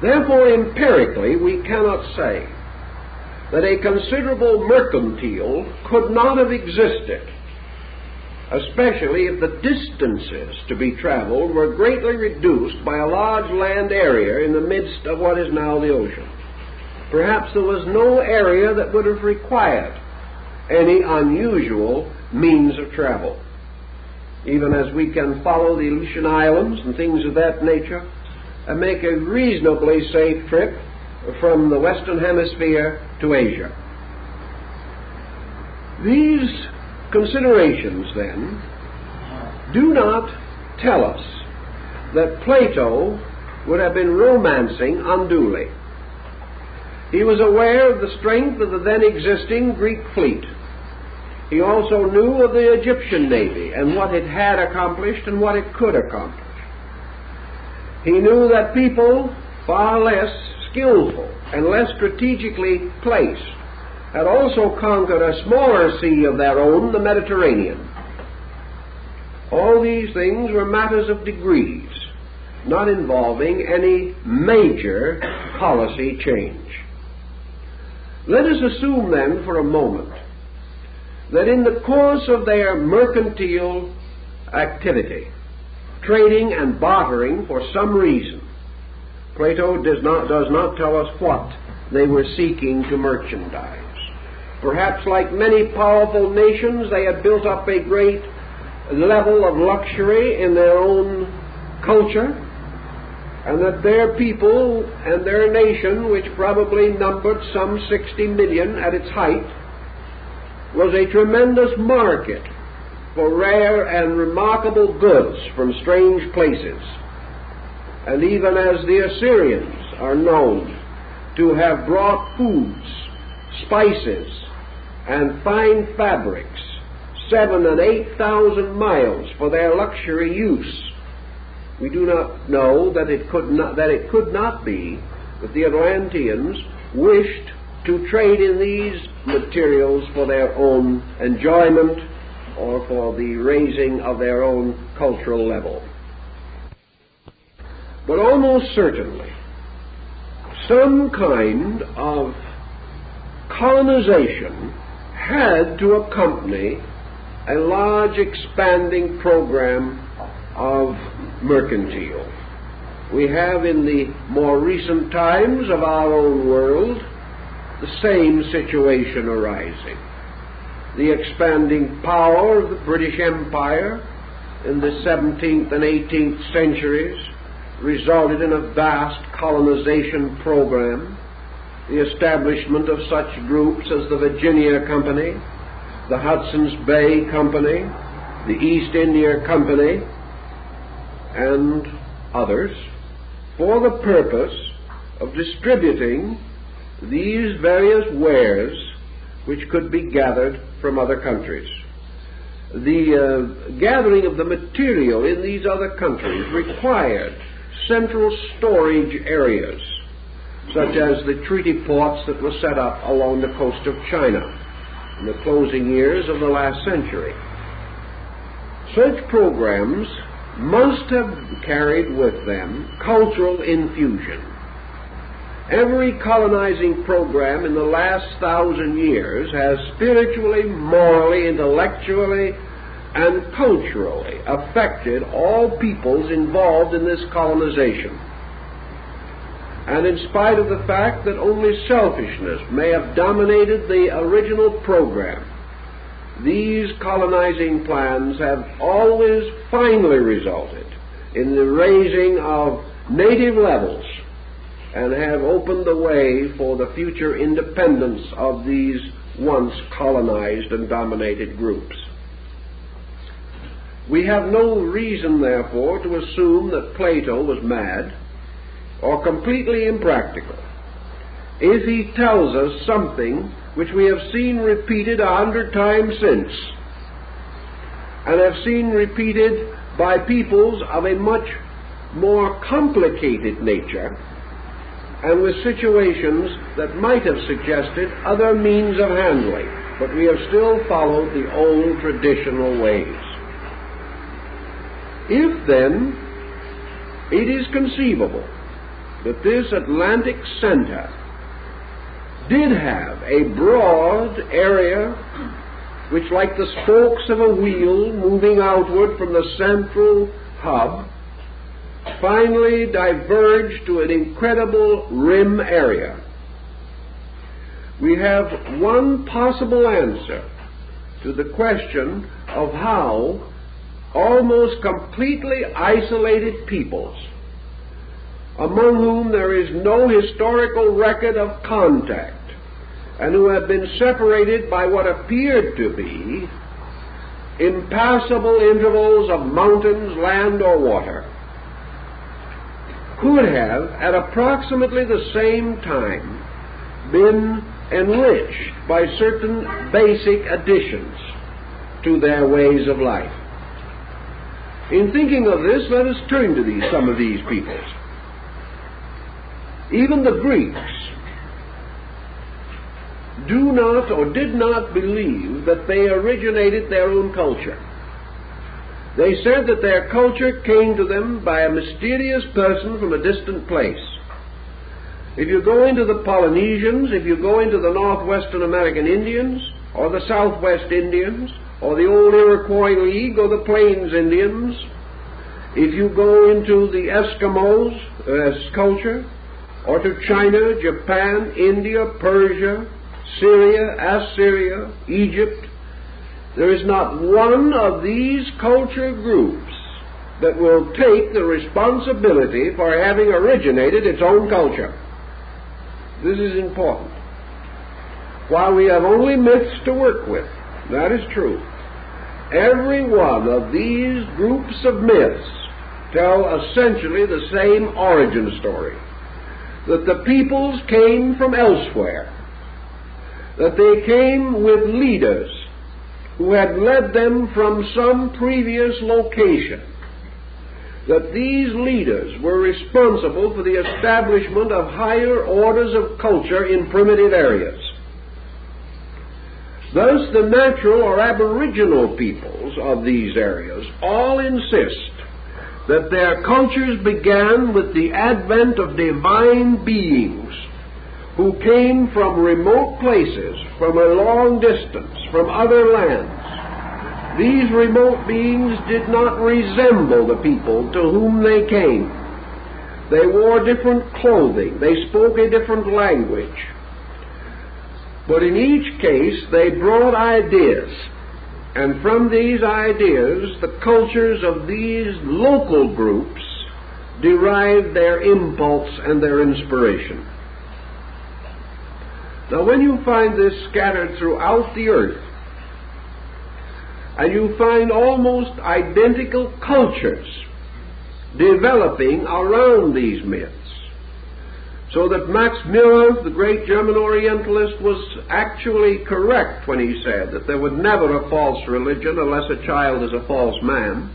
Therefore, empirically, we cannot say that a considerable mercantile could not have existed, especially if the distances to be traveled were greatly reduced by a large land area in the midst of what is now the ocean. Perhaps there was no area that would have required any unusual means of travel. Even as we can follow the Aleutian Islands and things of that nature and make a reasonably safe trip from the Western Hemisphere to Asia. These considerations, then, do not tell us that Plato would have been romancing unduly. He was aware of the strength of the then existing Greek fleet. He also knew of the Egyptian navy and what it had accomplished and what it could accomplish. He knew that people far less skillful and less strategically placed had also conquered a smaller sea of their own, the Mediterranean. All these things were matters of degrees, not involving any major policy change. Let us assume then for a moment that in the course of their mercantile activity, trading and bartering for some reason, Plato does not tell us what they were seeking to merchandise. Perhaps like many powerful nations, they had built up a great level of luxury in their own culture, and that their people and their nation, which probably numbered some 60 million at its height, was a tremendous market for rare and remarkable goods from strange places. And even as the Assyrians are known to have brought foods, spices, and fine fabrics 7,000 and 8,000 miles for their luxury use, we do not know that it could not be that the Atlanteans wished to trade in these materials for their own enjoyment or for the raising of their own cultural level. But almost certainly, some kind of colonization had to accompany a large expanding program of mercantile. We have in the more recent times of our own world the same situation arising. The expanding power of the British Empire in the 17th and 18th centuries resulted in a vast colonization program, the establishment of such groups as the Virginia Company, the Hudson's Bay Company, the East India Company, and others, for the purpose of distributing these various wares which could be gathered from other countries. The gathering of the material in these other countries required central storage areas, such as the treaty ports that were set up along the coast of China in the closing years of the last century. Such programs must have carried with them cultural infusion. Every colonizing program in the last 1,000 years has spiritually, morally, intellectually, and culturally affected all peoples involved in this colonization. And in spite of the fact that only selfishness may have dominated the original program, these colonizing plans have always finally resulted in the raising of native levels and have opened the way for the future independence of these once colonized and dominated groups. We have no reason, therefore, to assume that Plato was mad or completely impractical if he tells us something which we have seen repeated 100 times since, and have seen repeated by peoples of a much more complicated nature, and with situations that might have suggested other means of handling, but we have still followed the old traditional ways. If, then, it is conceivable that this Atlantic center did have a broad area which, like the spokes of a wheel moving outward from the central hub, finally diverged to an incredible rim area, we have one possible answer to the question of how almost completely isolated peoples, among whom there is no historical record of contact, and who have been separated by what appeared to be impassable intervals of mountains, land, or water, could have, at approximately the same time, been enriched by certain basic additions to their ways of life. In thinking of this, let us turn to some of these peoples. Even the Greeks do not or did not believe that they originated their own culture. They said that their culture came to them by a mysterious person from a distant place. If you go into the Polynesians, if you go into the Northwestern American Indians, or the Southwest Indians, or the old Iroquois League, or the Plains Indians, if you go into the Eskimos' culture, or to China, Japan, India, Persia, Syria, Assyria, Egypt, there is not one of these culture groups that will take the responsibility for having originated its own culture. This is important. While we have only myths to work with, that is true, every one of these groups of myths tell essentially the same origin story, that the peoples came from elsewhere, that they came with leaders who had led them from some previous location, that these leaders were responsible for the establishment of higher orders of culture in primitive areas. Thus, the natural or aboriginal peoples of these areas all insist that their cultures began with the advent of divine beings who came from remote places, from a long distance, from other lands. These remote beings did not resemble the people to whom they came. They wore different clothing. They spoke a different language. But in each case, they brought ideas. And from these ideas, the cultures of these local groups derived their impulse and their inspiration. Now, when you find this scattered throughout the earth, and you find almost identical cultures developing around these myths, so that Max Müller, the great German Orientalist, was actually correct when he said that there was never a false religion unless a child is a false man,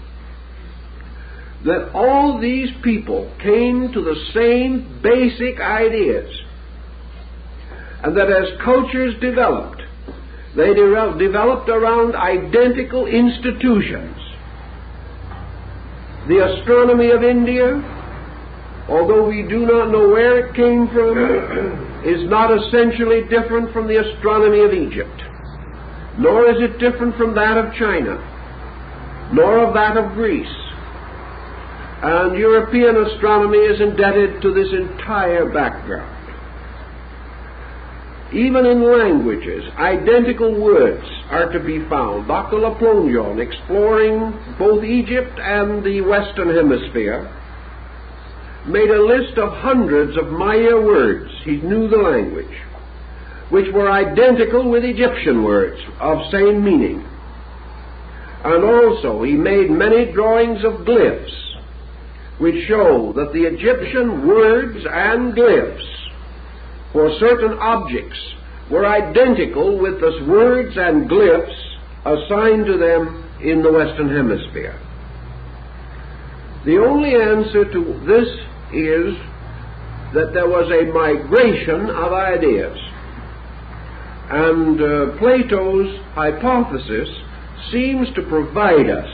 that all these people came to the same basic ideas, and that as cultures developed, they developed around identical institutions. The astronomy of India, although we do not know where it came from, is not essentially different from the astronomy of Egypt, nor is it different from that of China, nor of that of Greece. And European astronomy is indebted to this entire background. Even in languages, identical words are to be found. Dr. Laplongeon, exploring both Egypt and the Western Hemisphere, made a list of hundreds of Maya words, he knew the language, which were identical with Egyptian words of same meaning. And also he made many drawings of glyphs, which show that the Egyptian words and glyphs for certain objects were identical with the words and glyphs assigned to them in the Western Hemisphere. The only answer to this is that there was a migration of ideas, and Plato's hypothesis seems to provide us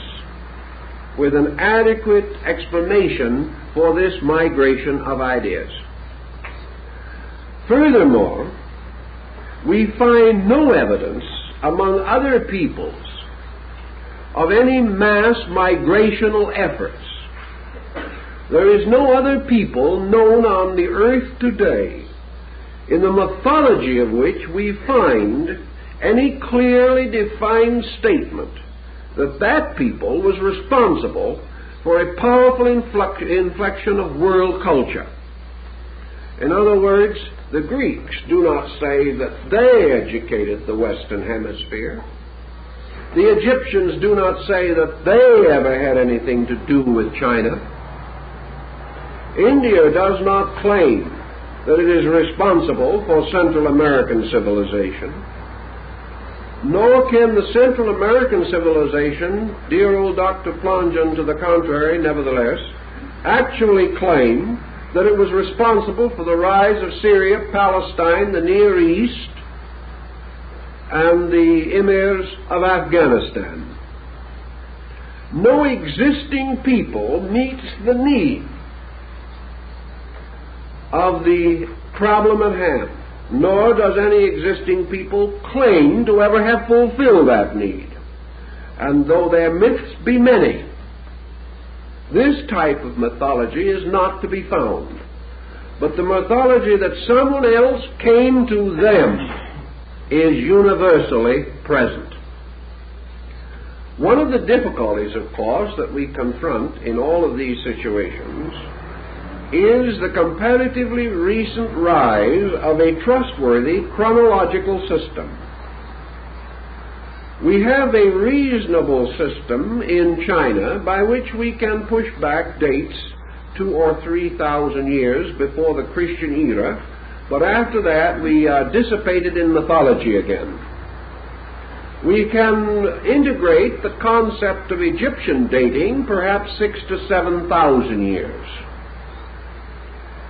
with an adequate explanation for this migration of ideas. Furthermore, we find no evidence among other peoples of any mass migrational efforts. There is no other people known on the earth today in the mythology of which we find any clearly defined statement that that people was responsible for a powerful inflection of world culture. In other words, the Greeks do not say that they educated the Western Hemisphere. The Egyptians do not say that they ever had anything to do with China. India does not claim that it is responsible for Central American civilization. Nor can the Central American civilization, dear old Dr. Plongeon to the contrary, nevertheless, actually claim that it was responsible for the rise of Syria, Palestine, the Near East, and the emirs of Afghanistan. No existing people meets the need of the problem at hand, nor does any existing people claim to ever have fulfilled that need. And though their myths be many, this type of mythology is not to be found. But the mythology that someone else came to them is universally present. One of the difficulties, of course, that we confront in all of these situations is the comparatively recent rise of a trustworthy chronological system. We have a reasonable system in China by which we can push back dates 2,000 or 3,000 years before the Christian era, but after that we are dissipated in mythology again. We can integrate the concept of Egyptian dating perhaps 6,000 to 7,000 years.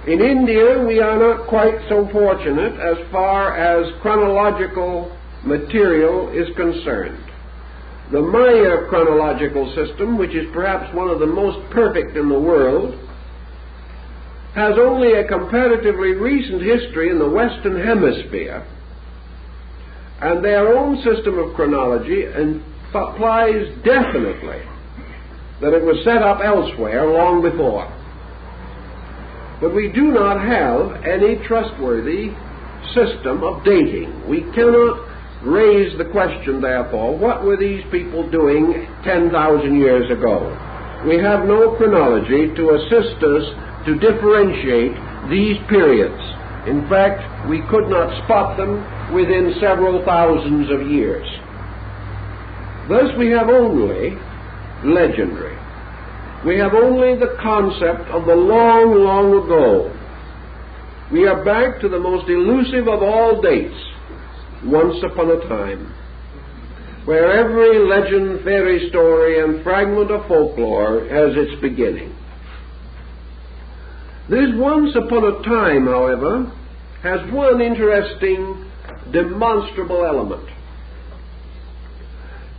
In India, we are not quite so fortunate as far as chronological material is concerned. The Maya chronological system, which is perhaps one of the most perfect in the world, has only a comparatively recent history in the Western Hemisphere, and their own system of chronology implies definitely that it was set up elsewhere long before. But we do not have any trustworthy system of dating. We cannot raise the question, therefore, what were these people doing 10,000 years ago? We have no chronology to assist us to differentiate these periods. In fact, we could not spot them within several thousands of years. Thus we have only legendary. We have only the concept of the long, long ago. We are back to the most elusive of all dates, once upon a time, where every legend, fairy story, and fragment of folklore has its beginning. This once upon a time, however, has one interesting, demonstrable element.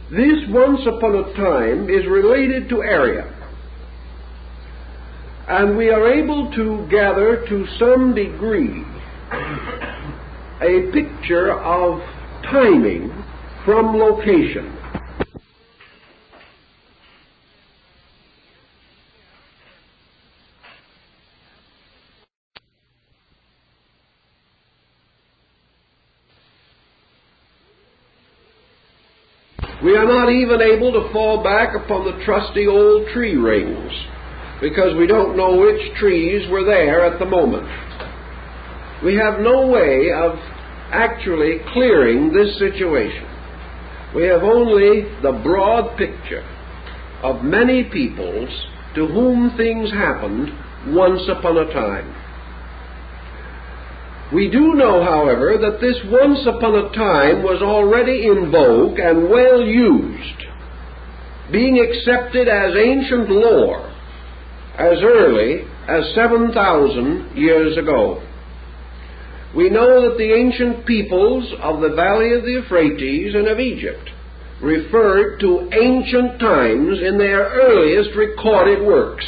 This once upon a time is related to area. and we are able to gather to some degree a picture of timing from location. We are not even able to fall back upon the trusty old tree rings, because we don't know which trees were there at the moment. We have no way of actually clearing this situation. We have only the broad picture of many peoples to whom things happened once upon a time. We do know, however, that this once upon a time was already in vogue and well used, being accepted as ancient lore as early as 7,000 years ago. We know that the ancient peoples of the valley of the Euphrates and of Egypt referred to ancient times in their earliest recorded works.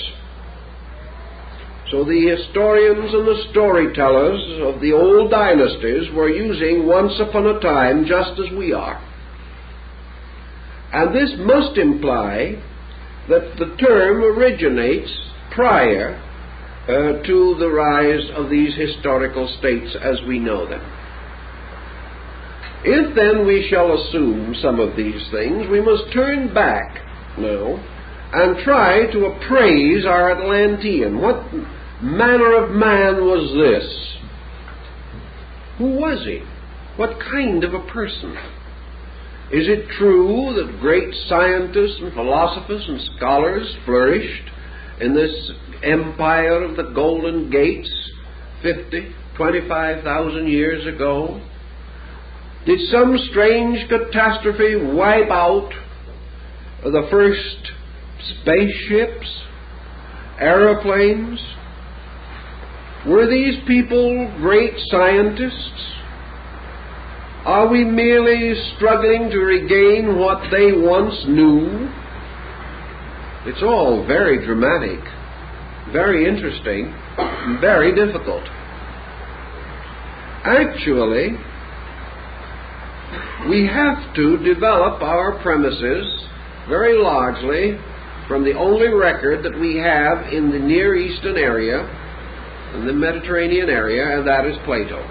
So the historians and the storytellers of the old dynasties were using once upon a time just as we are. And this must imply that the term originates prior to the rise of these historical states as we know them. If then we shall assume some of these things, we must turn back now and try to appraise our Atlantean. What manner of man was this? Who was he? What kind of a person? Is it true that great scientists and philosophers and scholars flourished in this empire of the Golden Gates 25,000 years ago? Did some strange catastrophe wipe out the first spaceships, aeroplanes? Were these people great scientists? Are we merely struggling to regain what they once knew? It's all very dramatic, very interesting, very difficult. Actually, we have to develop our premises very largely from the only record that we have in the Near Eastern area, in the Mediterranean area, and that is Plato.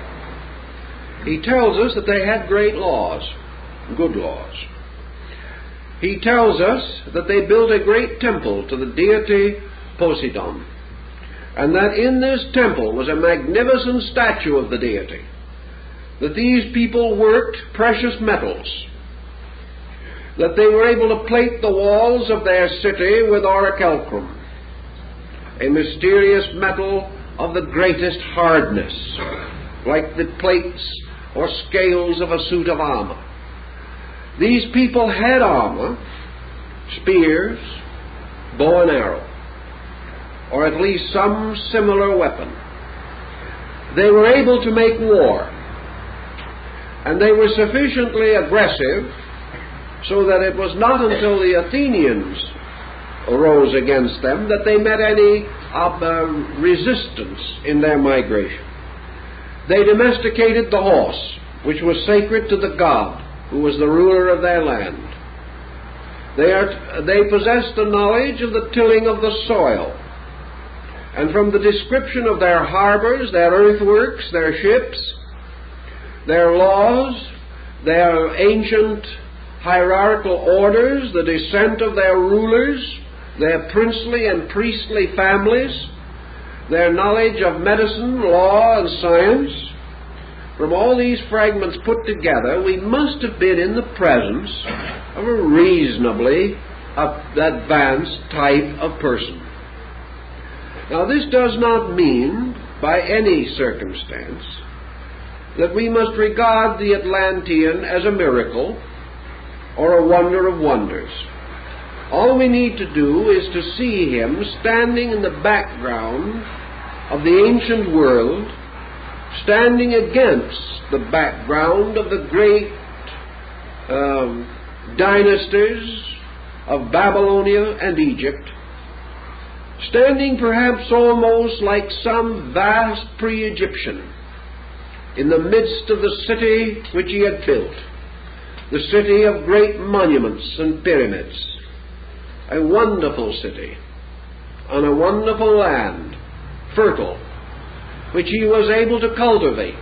He tells us that they had great laws, good laws. He tells us that they built a great temple to the deity Poseidon, and that in this temple was a magnificent statue of the deity, that these people worked precious metals, that they were able to plate the walls of their city with orichalcum, a mysterious metal of the greatest hardness, like the plates or scales of a suit of armor. These people had armor, spears, bow and arrow, or at least some similar weapon. They were able to make war, and they were sufficiently aggressive so that it was not until the Athenians arose against them that they met any resistance in their migration. They domesticated the horse, which was sacred to the god who was the ruler of their land. They possessed the knowledge of the tilling of the soil, and from the description of their harbors, their earthworks, their ships, their laws, their ancient hierarchical orders, the descent of their rulers, their princely and priestly families, their knowledge of medicine, law, and science, from all these fragments put together, we must have been in the presence of a reasonably advanced type of person. Now, this does not mean, by any circumstance, that we must regard the Atlantean as a miracle or a wonder of wonders. All we need to do is to see him standing in the background of the ancient world, standing against the background of the great dynasties of Babylonia and Egypt, standing perhaps almost like some vast pre-Egyptian in the midst of the city which he had built, the city of great monuments and pyramids, a wonderful city on a wonderful land, fertile, which he was able to cultivate,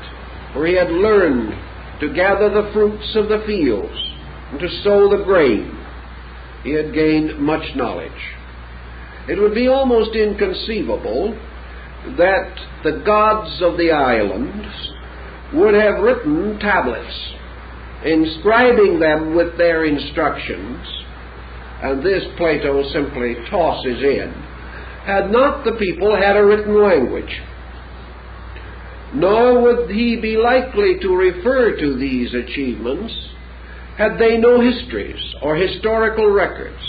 for he had learned to gather the fruits of the fields and to sow the grain. He had gained much knowledge. It would be almost inconceivable that the gods of the islands would have written tablets, inscribing them with their instructions, and this Plato simply tosses in, had not the people had a written language. Nor would he be likely to refer to these achievements had they no histories or historical records.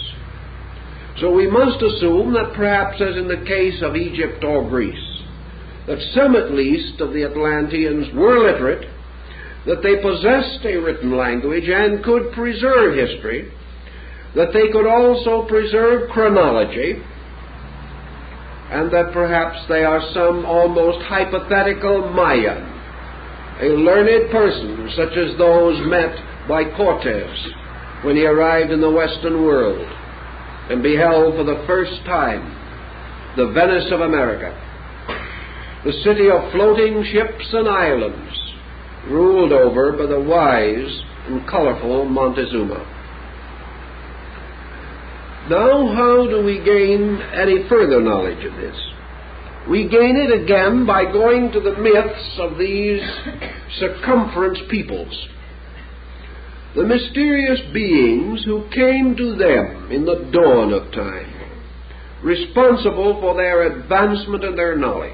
So we must assume that perhaps, as in the case of Egypt or Greece, that some at least of the Atlanteans were literate, that they possessed a written language and could preserve history, that they could also preserve chronology, and that perhaps they are some almost hypothetical Mayan, a learned person such as those met by Cortez when he arrived in the Western world and beheld for the first time the Venice of America, the city of floating ships and islands, ruled over by the wise and colorful Montezuma. Now, how do we gain any further knowledge of this? We gain it again by going to the myths of these circumference peoples, the mysterious beings who came to them in the dawn of time, responsible for their advancement and their knowledge,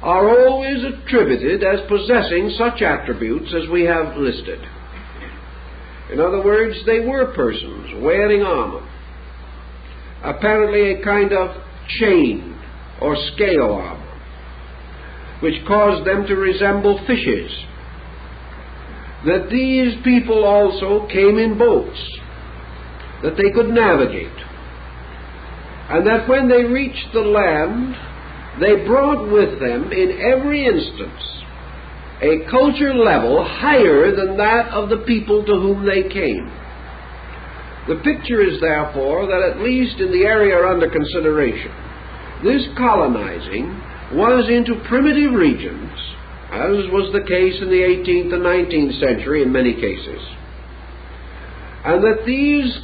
are always attributed as possessing such attributes as we have listed. In other words, they were persons wearing armor, apparently a kind of chain or scale armor, which caused them to resemble fishes. That these people also came in boats, that they could navigate, and that when they reached the land, they brought with them in every instance a culture level higher than that of the people to whom they came. The picture is therefore that at least in the area under consideration, this colonizing was into primitive regions, as was the case in the 18th and 19th century in many cases, and that these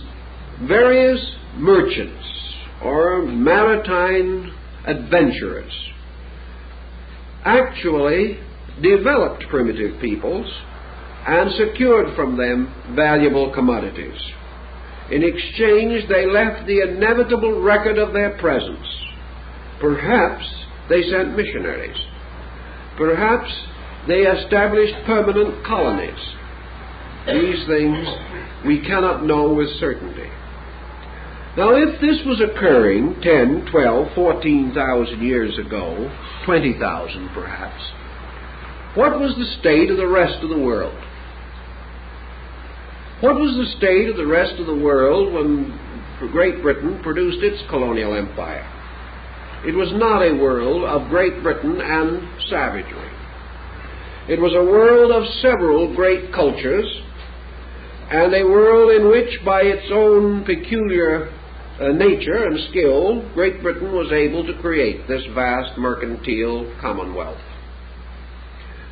various merchants or maritime adventurers actually developed primitive peoples and secured from them valuable commodities. In exchange, they left the inevitable record of their presence. Perhaps they sent missionaries. Perhaps they established permanent colonies. These things we cannot know with certainty. Now, if this was occurring 10, 12, 14,000 years ago, 20,000 perhaps, what was the state of the rest of the world? What was the state of the rest of the world when Great Britain produced its colonial empire? It was not a world of Great Britain and savagery. It was a world of several great cultures, and a world in which, by its own peculiar nature and skill, Great Britain was able to create this vast mercantile commonwealth.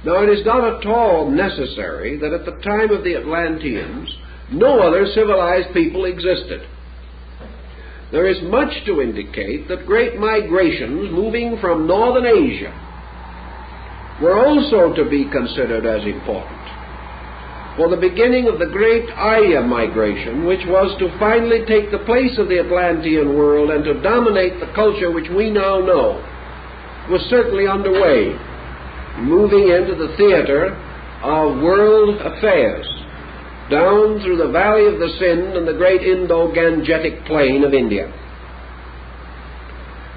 Now, it is not at all necessary that at the time of the Atlanteans no other civilized people existed. There is much to indicate that great migrations moving from northern Asia were also to be considered as important. For the beginning of the great Arya migration, which was to finally take the place of the Atlantean world and to dominate the culture which we now know, was certainly underway, moving into the theater of world affairs, down through the valley of the Sind and the great Indo-Gangetic plain of India.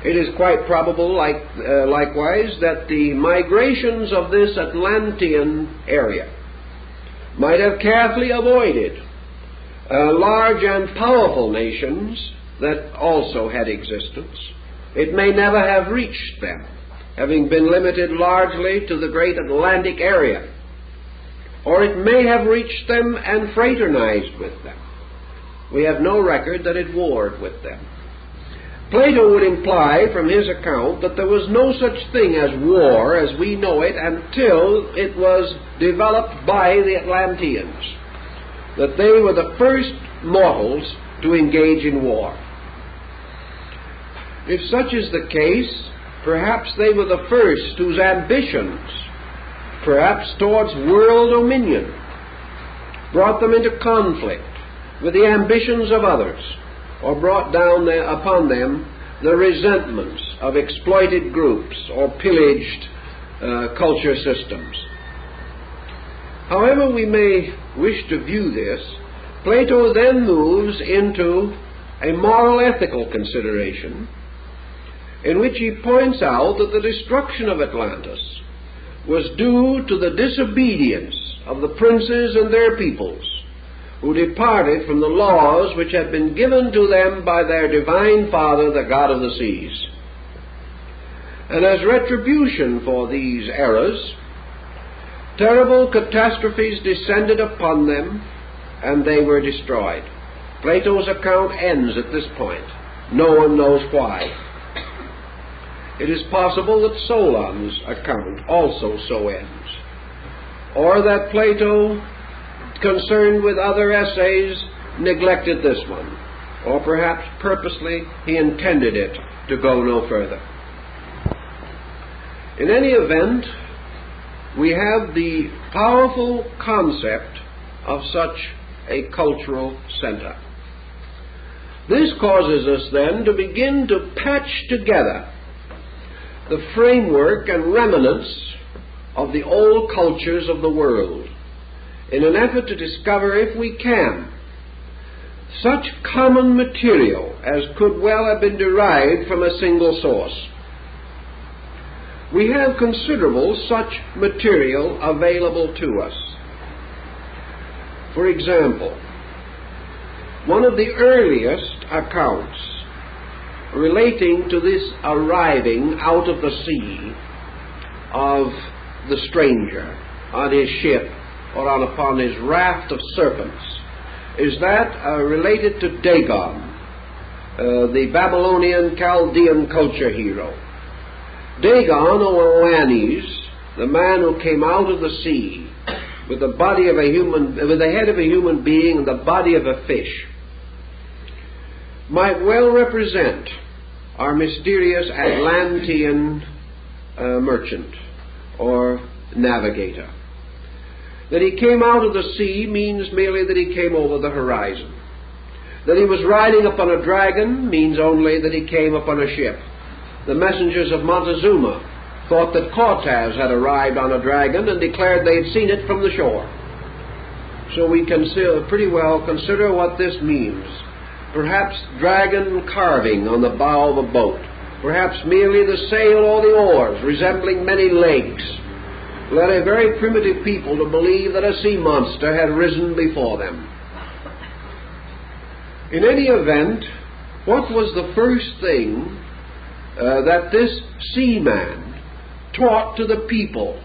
It is quite probable, likewise, that the migrations of this Atlantean area might have carefully avoided large and powerful nations that also had existence. It may never have reached them, having been limited largely to the great Atlantic area. Or it may have reached them and fraternized with them. We have no record that it warred with them. Plato would imply from his account that there was no such thing as war as we know it until it was developed by the Atlanteans, that they were the first mortals to engage in war. If such is the case, perhaps they were the first whose ambitions, perhaps towards world dominion, brought them into conflict with the ambitions of others, or brought down upon them the resentments of exploited groups or pillaged culture systems. However we may wish to view this, Plato then moves into a moral ethical consideration in which he points out that the destruction of Atlantis was due to the disobedience of the princes and their peoples, who departed from the laws which had been given to them by their divine Father, the God of the seas. And as retribution for these errors, terrible catastrophes descended upon them, and they were destroyed. Plato's account ends at this point. No one knows why. It is possible that Solon's account also so ends, or that Plato, concerned with other essays, neglected this one, or perhaps purposely he intended it to go no further. In any event, we have the powerful concept of such a cultural center. This causes us then to begin to patch together the framework and remnants of the old cultures of the world, in an effort to discover, if we can, such common material as could well have been derived from a single source. We have considerable such material available to us. For example, one of the earliest accounts relating to this arriving out of the sea of the stranger on his ship or upon his raft of serpents is that related to Dagon, the Babylonian Chaldean culture hero. Dagon, or Oannes, the man who came out of the sea with the head of a human being and the body of a fish, might well represent our mysterious Atlantean merchant or navigator. That he came out of the sea means merely that he came over the horizon. That he was riding upon a dragon means only that he came upon a ship. The messengers of Montezuma thought that Cortez had arrived on a dragon and declared they had seen it from the shore. So we can pretty well consider what this means. Perhaps dragon carving on the bow of a boat. Perhaps merely the sail or the oars, resembling many legs, led a very primitive people to believe that a sea monster had risen before them. In any event, what was the first thing that this seaman taught to the people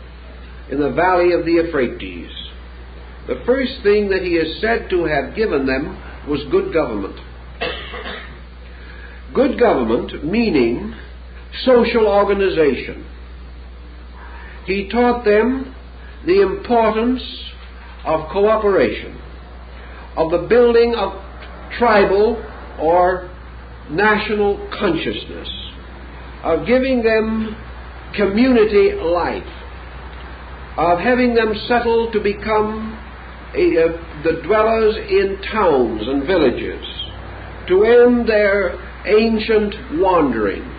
in the valley of the Euphrates? The first thing that he is said to have given them was good government. Good government meaning social organization. He taught them the importance of cooperation, of the building of tribal or national consciousness, of giving them community life, of having them settle to become the dwellers in towns and villages, to end their ancient wanderings.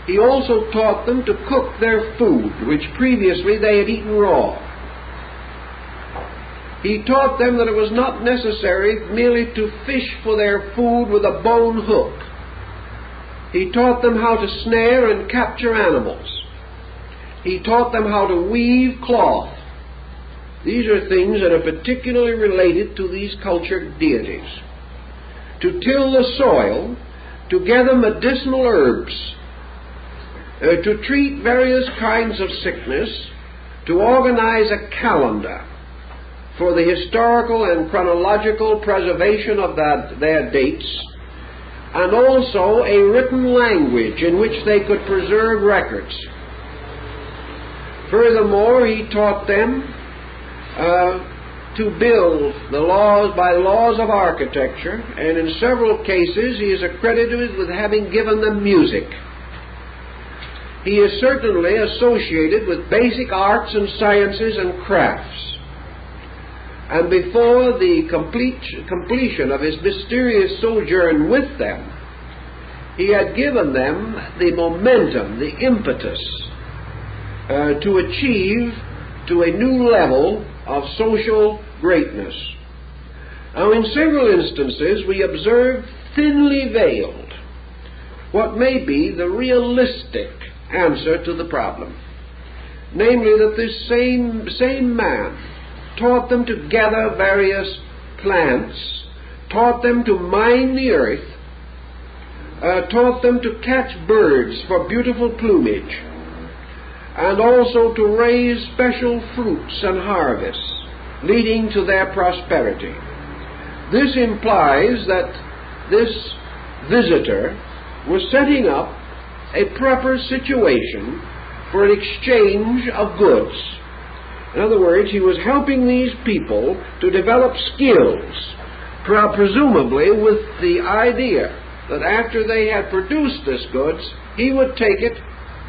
He also taught them to cook their food, which previously they had eaten raw. He taught them that it was not necessary merely to fish for their food with a bone hook. He taught them how to snare and capture animals. He taught them how to weave cloth. These are things that are particularly related to these cultured deities. to till the soil, to gather medicinal herbs, to treat various kinds of sickness, to organize a calendar for the historical and chronological preservation of their dates, and also a written language in which they could preserve records. Furthermore, he taught them to build by laws of architecture, and in several cases he is accredited with having given them music. He is certainly associated with basic arts and sciences and crafts. And before the completion of his mysterious sojourn with them, he had given them the momentum, the impetus to achieve to a new level of social greatness. Now, in several instances, we observe thinly veiled what may be the realistic answer to the problem, namely that this same man taught them to gather various plants, taught them to mine the earth, taught them to catch birds for beautiful plumage, and also to raise special fruits and harvests, leading to their prosperity. This implies that this visitor was setting up a proper situation for an exchange of goods. In other words, he was helping these people to develop skills, presumably with the idea that after they had produced this goods, he would take it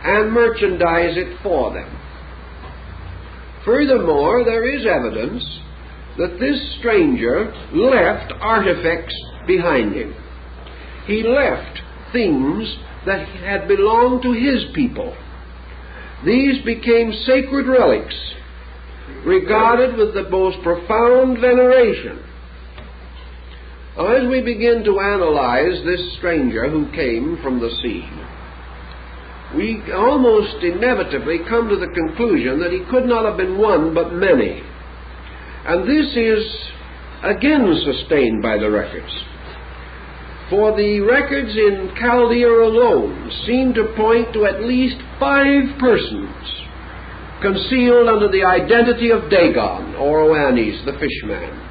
and merchandise it for them. Furthermore, there is evidence that this stranger left artifacts behind him. He left things that had belonged to his people. These became sacred relics, regarded with the most profound veneration. As we begin to analyze this stranger who came from the sea, we almost inevitably come to the conclusion that he could not have been one but many. And this is again sustained by the records. For the records in Chaldea alone seem to point to at least 5 persons concealed under the identity of Dagon, or Oannes, the fishman.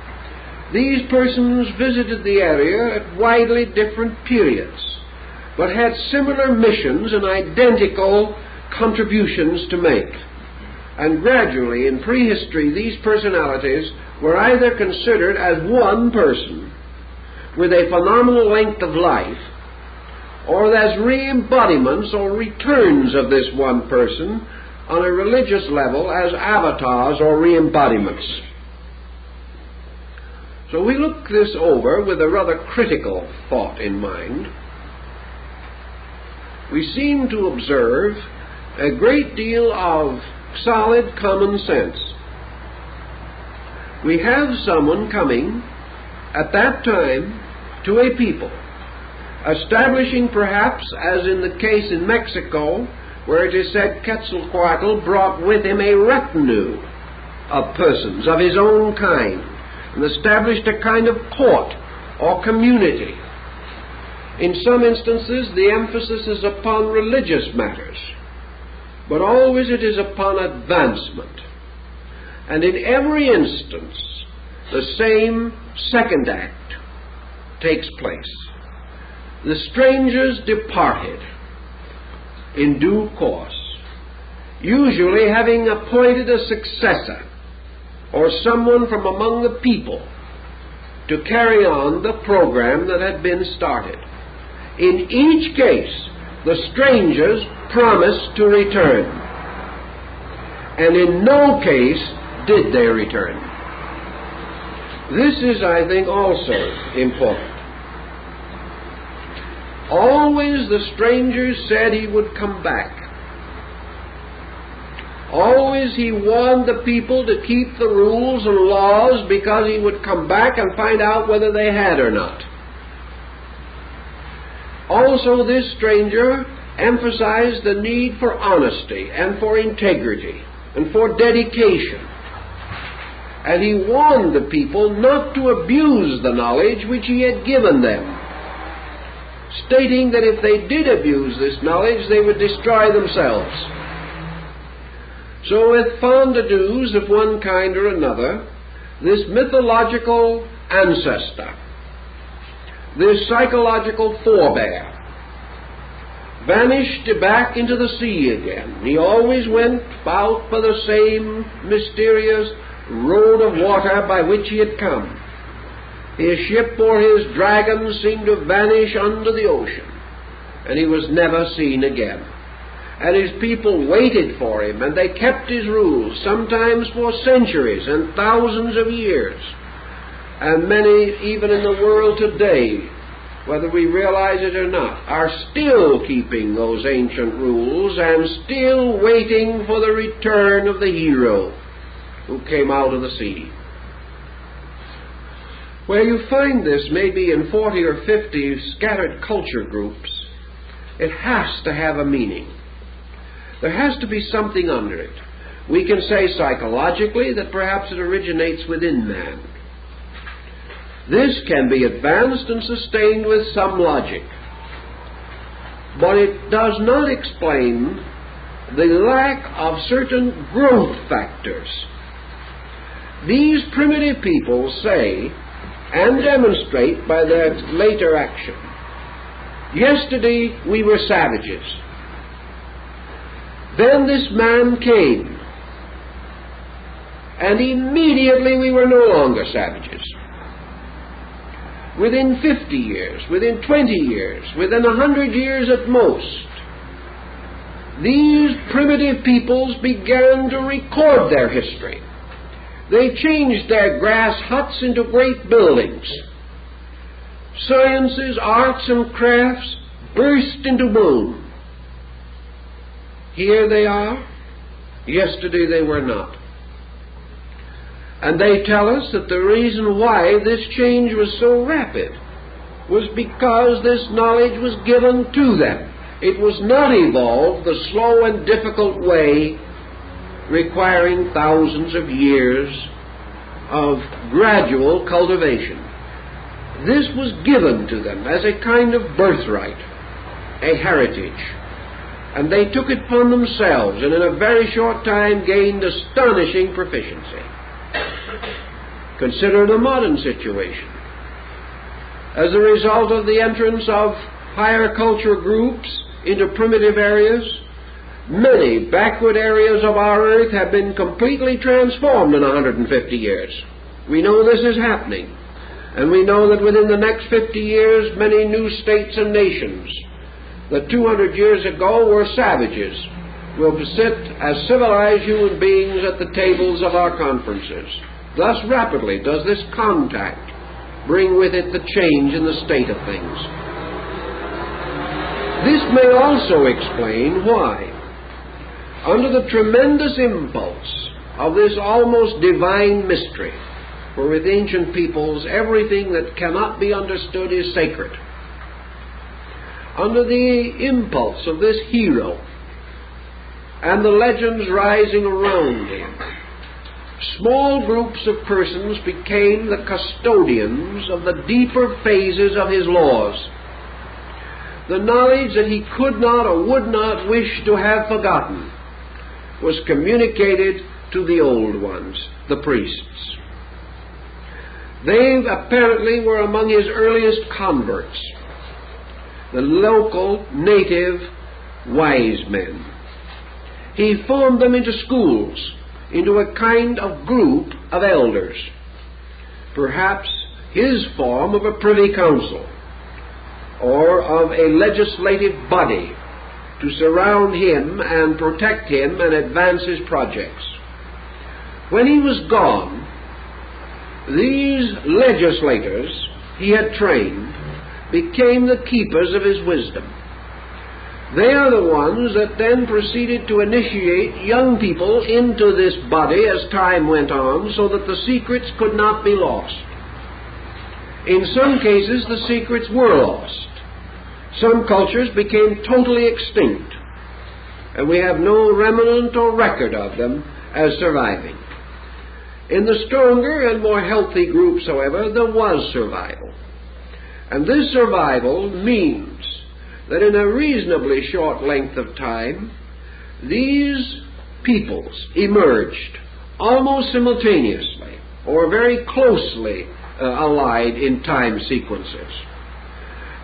These persons visited the area at widely different periods, but had similar missions and identical contributions to make. And gradually, in prehistory, these personalities were either considered as one person with a phenomenal length of life, or as re-embodiments or returns of this one person on a religious level as avatars or re-embodiments. So we look this over with a rather critical thought in mind. We seem to observe a great deal of solid common sense. We have someone coming at that time to a people, establishing perhaps, as in the case in Mexico, where it is said Quetzalcoatl brought with him a retinue of persons of his own kind, and established a kind of court or community. In some instances, the emphasis is upon religious matters, but always it is upon advancement. And in every instance, the same second act takes place. The strangers departed in due course, usually having appointed a successor or someone from among the people to carry on the program that had been started. In each case, the strangers promised to return, and in no case did they return. This is, I think, also important. Always the strangers said he would come back. Always he warned the people to keep the rules and laws, because he would come back and find out whether they had or not. Also, this stranger emphasized the need for honesty and for integrity and for dedication, And he warned the people not to abuse the knowledge which he had given them, stating that if they did abuse this knowledge, they would destroy themselves. So with fond-a-do's of one kind or another, this mythological ancestor, this psychological forebear, vanished back into the sea again. He always went out by the same mysterious road of water by which he had come. His ship or his dragon seemed to vanish under the ocean, and he was never seen again. And his people waited for him, and they kept his rules, sometimes for centuries and thousands of years. And many, even in the world today, whether we realize it or not, are still keeping those ancient rules and still waiting for the return of the hero who came out of the sea. Where you find this maybe in 40 or 50 scattered culture groups, it has to have a meaning. There has to be something under it. We can say psychologically that perhaps it originates within man. This can be advanced and sustained with some logic, but it does not explain the lack of certain growth factors. These primitive people say and demonstrate by their later action, yesterday we were savages. Then this man came, and immediately we were no longer savages. Within 50 years, within 20 years, within 100 years at most, these primitive peoples began to record their history. They changed their grass huts into great buildings. Sciences, arts, and crafts burst into bloom. Here they are. Yesterday they were not. And they tell us that the reason why this change was so rapid was because this knowledge was given to them. It was not evolved the slow and difficult way requiring thousands of years of gradual cultivation. This was given to them as a kind of birthright, a heritage. And they took it upon themselves, and in a very short time gained astonishing proficiency. Consider the modern situation. As a result of the entrance of higher culture groups into primitive areas, many backward areas of our earth have been completely transformed in 150 years. We know this is happening, and we know that within the next 50 years many new states and nations that 200 years ago were savages will sit as civilized human beings at the tables of our conferences. Thus rapidly does this contact bring with it the change in the state of things. This may also explain why, under the tremendous impulse of this almost divine mystery, for with ancient peoples everything that cannot be understood is sacred, under the impulse of this hero and the legends rising around him, small groups of persons became the custodians of the deeper phases of his laws. The knowledge that he could not or would not wish to have forgotten was communicated to the old ones, the priests. They apparently were among his earliest converts, the local native wise men. He formed them into schools, into a kind of group of elders, perhaps his form of a privy council or of a legislative body to surround him and protect him and advance his projects. When he was gone, these legislators he had trained became the keepers of his wisdom. They are the ones that then proceeded to initiate young people into this body as time went on so that the secrets could not be lost. In some cases, the secrets were lost. Some cultures became totally extinct, and we have no remnant or record of them as surviving. In the stronger and more healthy groups, however, there was survival. And this survival means that in a reasonably short length of time, these peoples emerged almost simultaneously or very closely allied in time sequences.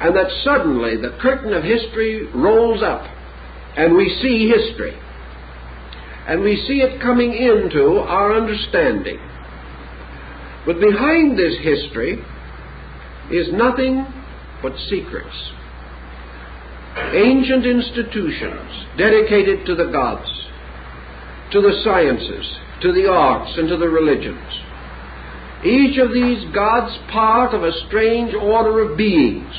And that suddenly the curtain of history rolls up and we see history. And we see it coming into our understanding. But behind this history is nothing but secrets. Ancient institutions dedicated to the gods, to the sciences, to the arts, and to the religions. Each of these gods part of a strange order of beings.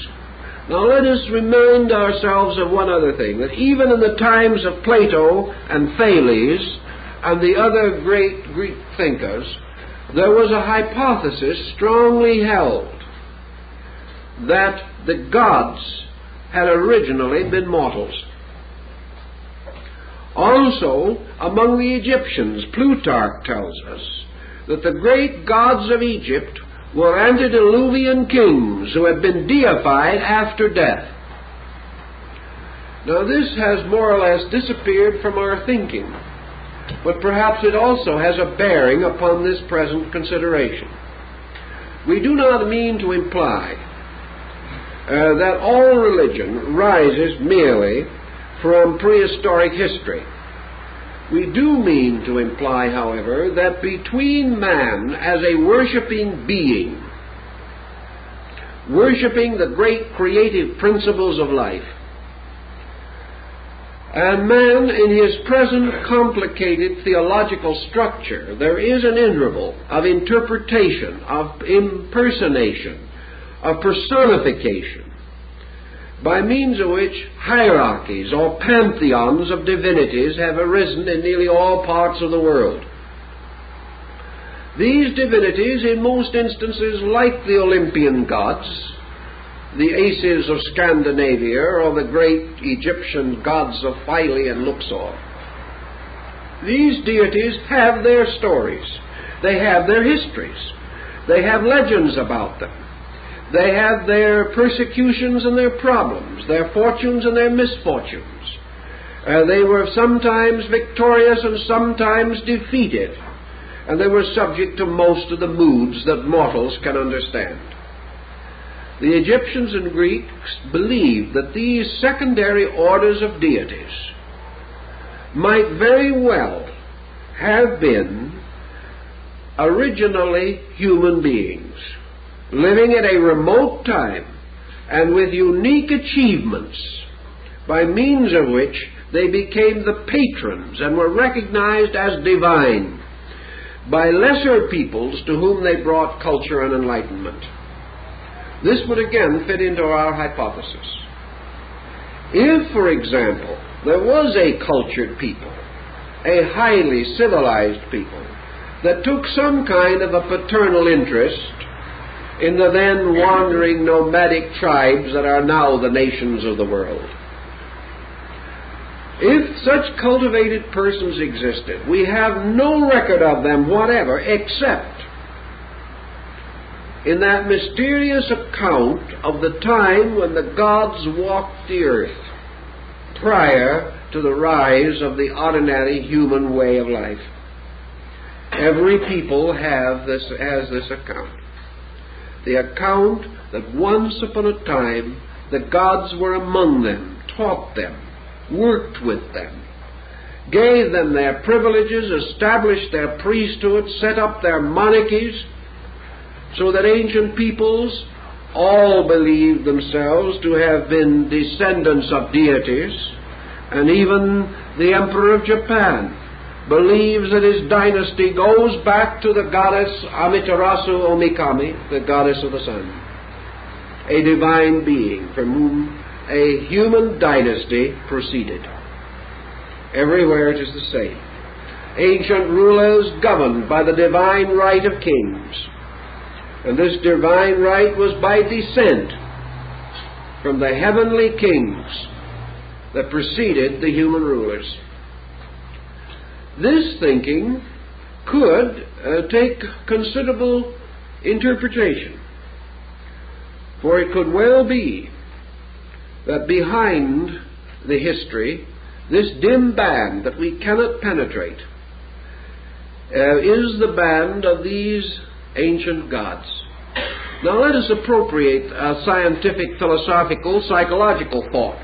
Now let us remind ourselves of one other thing, that even in the times of Plato and Thales and the other great Greek thinkers, there was a hypothesis strongly held that the gods had originally been mortals. Also, among the Egyptians, Plutarch tells us that the great gods of Egypt were antediluvian kings who had been deified after death. Now this has more or less disappeared from our thinking, but perhaps it also has a bearing upon this present consideration. We do not mean to imply that all religion rises merely from prehistoric history. We do mean to imply, however, that between man as a worshipping being, worshipping the great creative principles of life, and man in his present complicated theological structure, there is an interval of interpretation, of impersonation, of personification, by means of which hierarchies or pantheons of divinities have arisen in nearly all parts of the world. These divinities, in most instances, like the Olympian gods, the Aces of Scandinavia, or the great Egyptian gods of Philae and Luxor, these deities have their stories. They have their histories. They have legends about them. They have their persecutions and their problems, their fortunes and their misfortunes. They were sometimes victorious and sometimes defeated, and they were subject to most of the moods that mortals can understand. The Egyptians and Greeks believed that these secondary orders of deities might very well have been originally human beings, living at a remote time and with unique achievements, by means of which they became the patrons and were recognized as divine by lesser peoples to whom they brought culture and enlightenment. This would again fit into our hypothesis. If, for example, there was a cultured people, a highly civilized people, that took some kind of a paternal interest in the then wandering nomadic tribes that are now the nations of the world. If such cultivated persons existed, we have no record of them whatever except in that mysterious account of the time when the gods walked the earth prior to the rise of the ordinary human way of life. Every people has this account. The account that once upon a time the gods were among them, taught them, worked with them, gave them their privileges, established their priesthoods, set up their monarchies, so that ancient peoples all believed themselves to have been descendants of deities, and even the Emperor of Japan believes that his dynasty goes back to the goddess Amaterasu Omikami, the goddess of the sun, a divine being from whom a human dynasty proceeded. Everywhere it is the same. Ancient rulers governed by the divine right of kings, and this divine right was by descent from the heavenly kings that preceded the human rulers. This thinking could take considerable interpretation. For it could well be that behind the history, this dim band that we cannot penetrate, is the band of these ancient gods. Now let us appropriate a scientific, philosophical, psychological thought.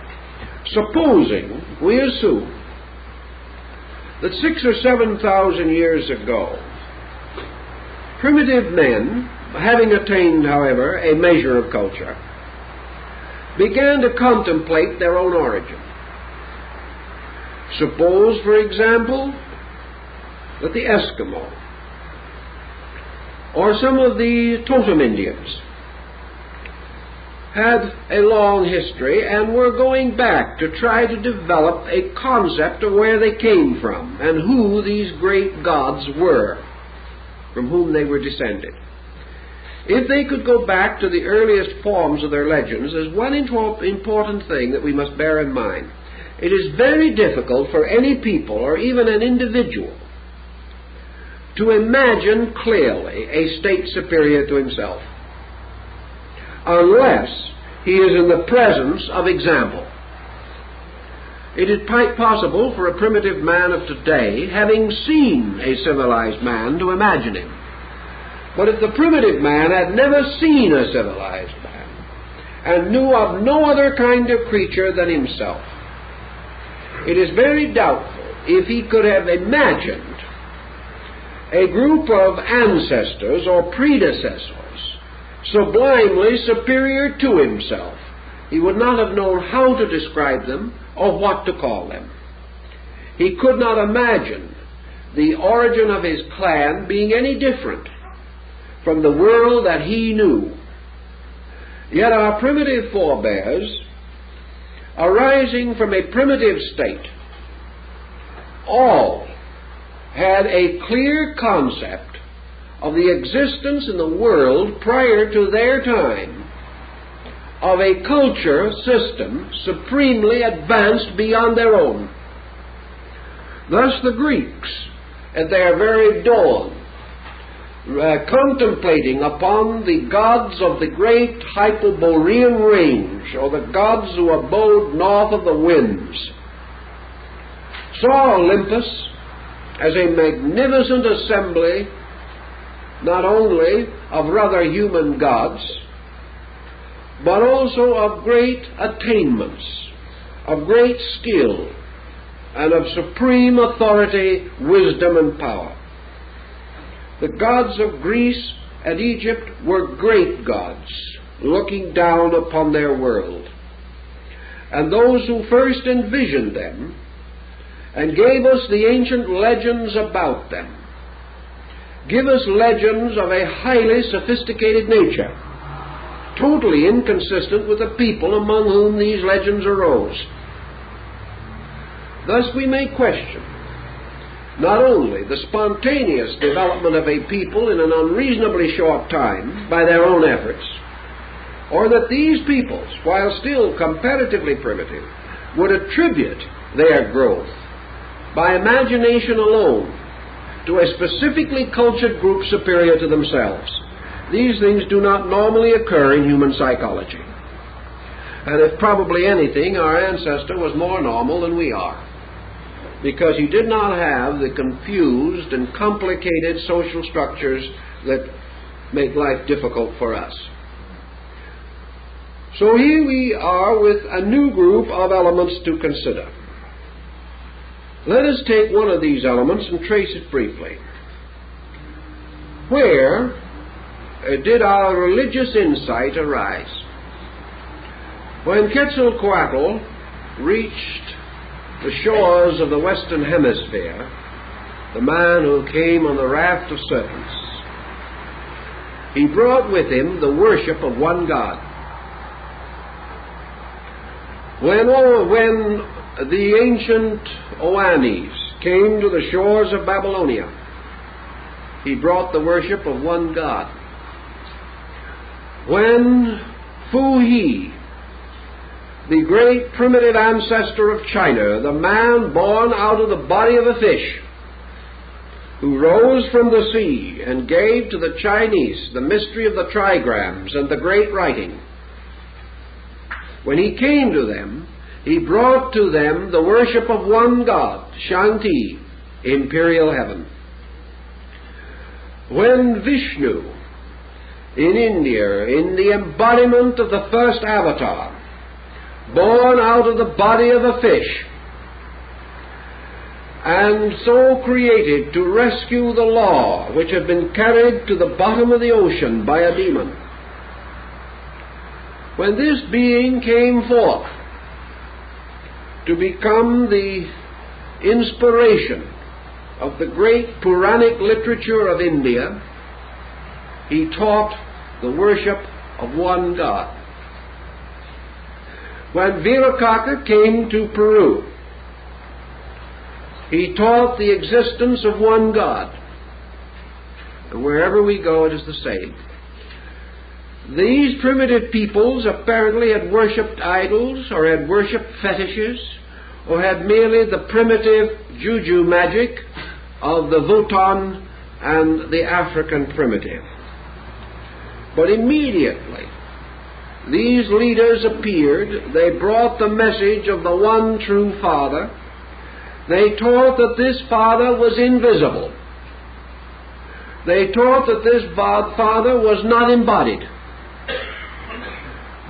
Supposing we assume that 6,000 or 7,000 years ago, primitive men, having attained, however, a measure of culture, began to contemplate their own origin. Suppose, for example, that the Eskimo or some of the Totem Indians had a long history and were going back to try to develop a concept of where they came from and who these great gods were, from whom they were descended. If they could go back to the earliest forms of their legends, there's one important thing that we must bear in mind. It is very difficult for any people or even an individual to imagine clearly a state superior to himself unless he is in the presence of example. It is quite possible for a primitive man of today, having seen a civilized man, to imagine him. But if the primitive man had never seen a civilized man and knew of no other kind of creature than himself, it is very doubtful if he could have imagined a group of ancestors or predecessors sublimely superior to himself. He would not have known how to describe them or what to call them. He could not imagine the origin of his clan being any different from the world that he knew. Yet our primitive forebears, arising from a primitive state, all had a clear concept of the existence in the world prior to their time of a culture system supremely advanced beyond their own. Thus the Greeks, at their very dawn, contemplating upon the gods of the great Hyperborean range, or the gods who abode north of the winds, saw Olympus as a magnificent assembly not only of rather human gods, but also of great attainments, of great skill, and of supreme authority, wisdom, and power. The gods of Greece and Egypt were great gods, looking down upon their world. And those who first envisioned them and gave us the ancient legends about them give us legends of a highly sophisticated nature, totally inconsistent with the people among whom these legends arose. Thus we may question not only the spontaneous development of a people in an unreasonably short time by their own efforts, or that these peoples, while still comparatively primitive, would attribute their growth by imagination alone to a specifically cultured group superior to themselves. These things do not normally occur in human psychology. And if probably anything, our ancestor was more normal than we are, because he did not have the confused and complicated social structures that make life difficult for us. So here we are with a new group of elements to consider. Let us take one of these elements and trace it briefly. Where did our religious insight arise? When Quetzalcoatl reached the shores of the Western Hemisphere, the man who came on the raft of serpents, he brought with him the worship of one God. When the ancient Oannes came to the shores of Babylonia, he brought the worship of one God. When Fu He, the great primitive ancestor of China, the man born out of the body of a fish, who rose from the sea and gave to the Chinese the mystery of the trigrams and the great writing. When he came to them, he brought to them the worship of one God, Shanti, imperial heaven. When Vishnu, in India, in the embodiment of the first avatar, born out of the body of a fish, and so created to rescue the law which had been carried to the bottom of the ocean by a demon, when this being came forth to become the inspiration of the great Puranic literature of India, he taught the worship of one God. When Virakaka came to Peru, he taught the existence of one God. And wherever we go, it is the same. These primitive peoples apparently had worshipped idols, or had worshipped fetishes, or had merely the primitive juju magic of the Votan and the African primitive. But immediately these leaders appeared. They brought the message of the one true Father. They taught that this Father was invisible. They taught that this Father was not embodied,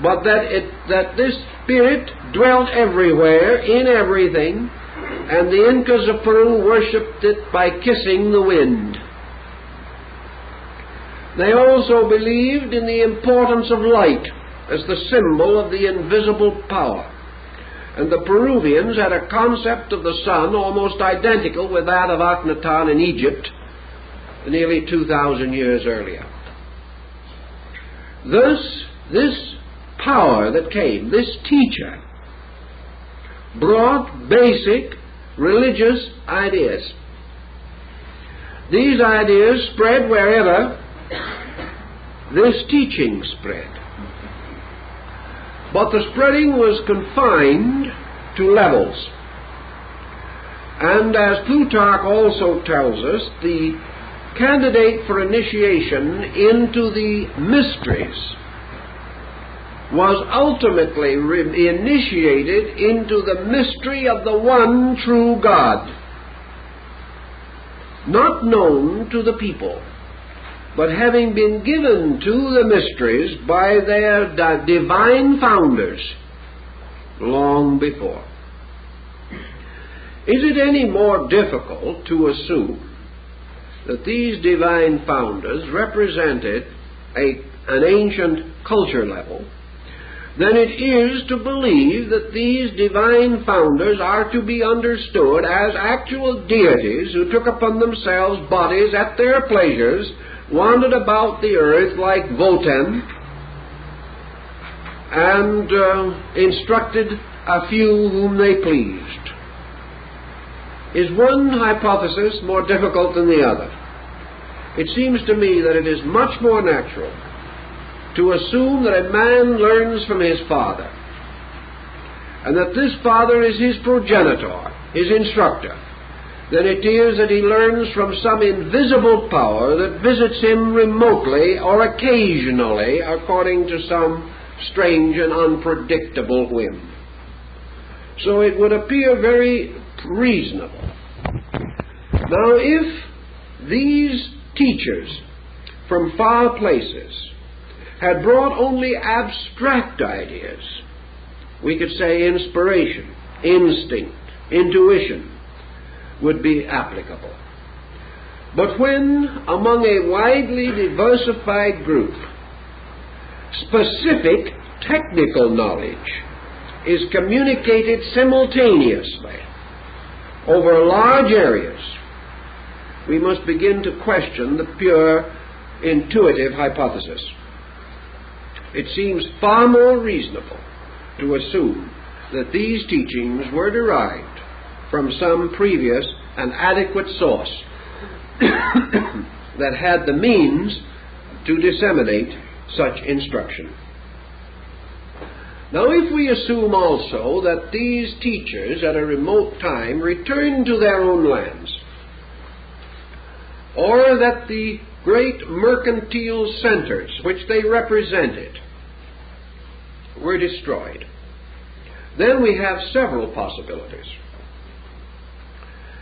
but that this Spirit dwelt everywhere, in everything, and the Incas of Peru worshipped it by kissing the wind. They also believed in the importance of light as the symbol of the invisible power. And the Peruvians had a concept of the sun almost identical with that of Akhenaten in Egypt nearly 2,000 years earlier. Thus, this power that came, this teacher, brought basic religious ideas. These ideas spread wherever this teaching spread. But the spreading was confined to levels. And as Plutarch also tells us, the candidate for initiation into the mysteries was ultimately initiated into the mystery of the one true God, not known to the people, but having been given to the mysteries by their divine founders long before. Is it any more difficult to assume that these divine founders represented an ancient culture level than it is to believe that these divine founders are to be understood as actual deities who took upon themselves bodies at their pleasures, wandered about the earth like Votan, and instructed a few whom they pleased? Is one hypothesis more difficult than the other? It seems to me that it is much more natural to assume that a man learns from his father, and that this father is his progenitor, his instructor, than it is that he learns from some invisible power that visits him remotely or occasionally according to some strange and unpredictable whim. So it would appear very reasonable. Now, if these teachers from far places had brought only abstract ideas, we could say inspiration, instinct, intuition would be applicable. But when among a widely diversified group, specific technical knowledge is communicated simultaneously over large areas, we must begin to question the pure intuitive hypothesis. It seems far more reasonable to assume that these teachings were derived from some previous and adequate source that had the means to disseminate such instruction. Now, if we assume also that these teachers at a remote time returned to their own lands, or that the great mercantile centers which they represented were destroyed, then we have several possibilities.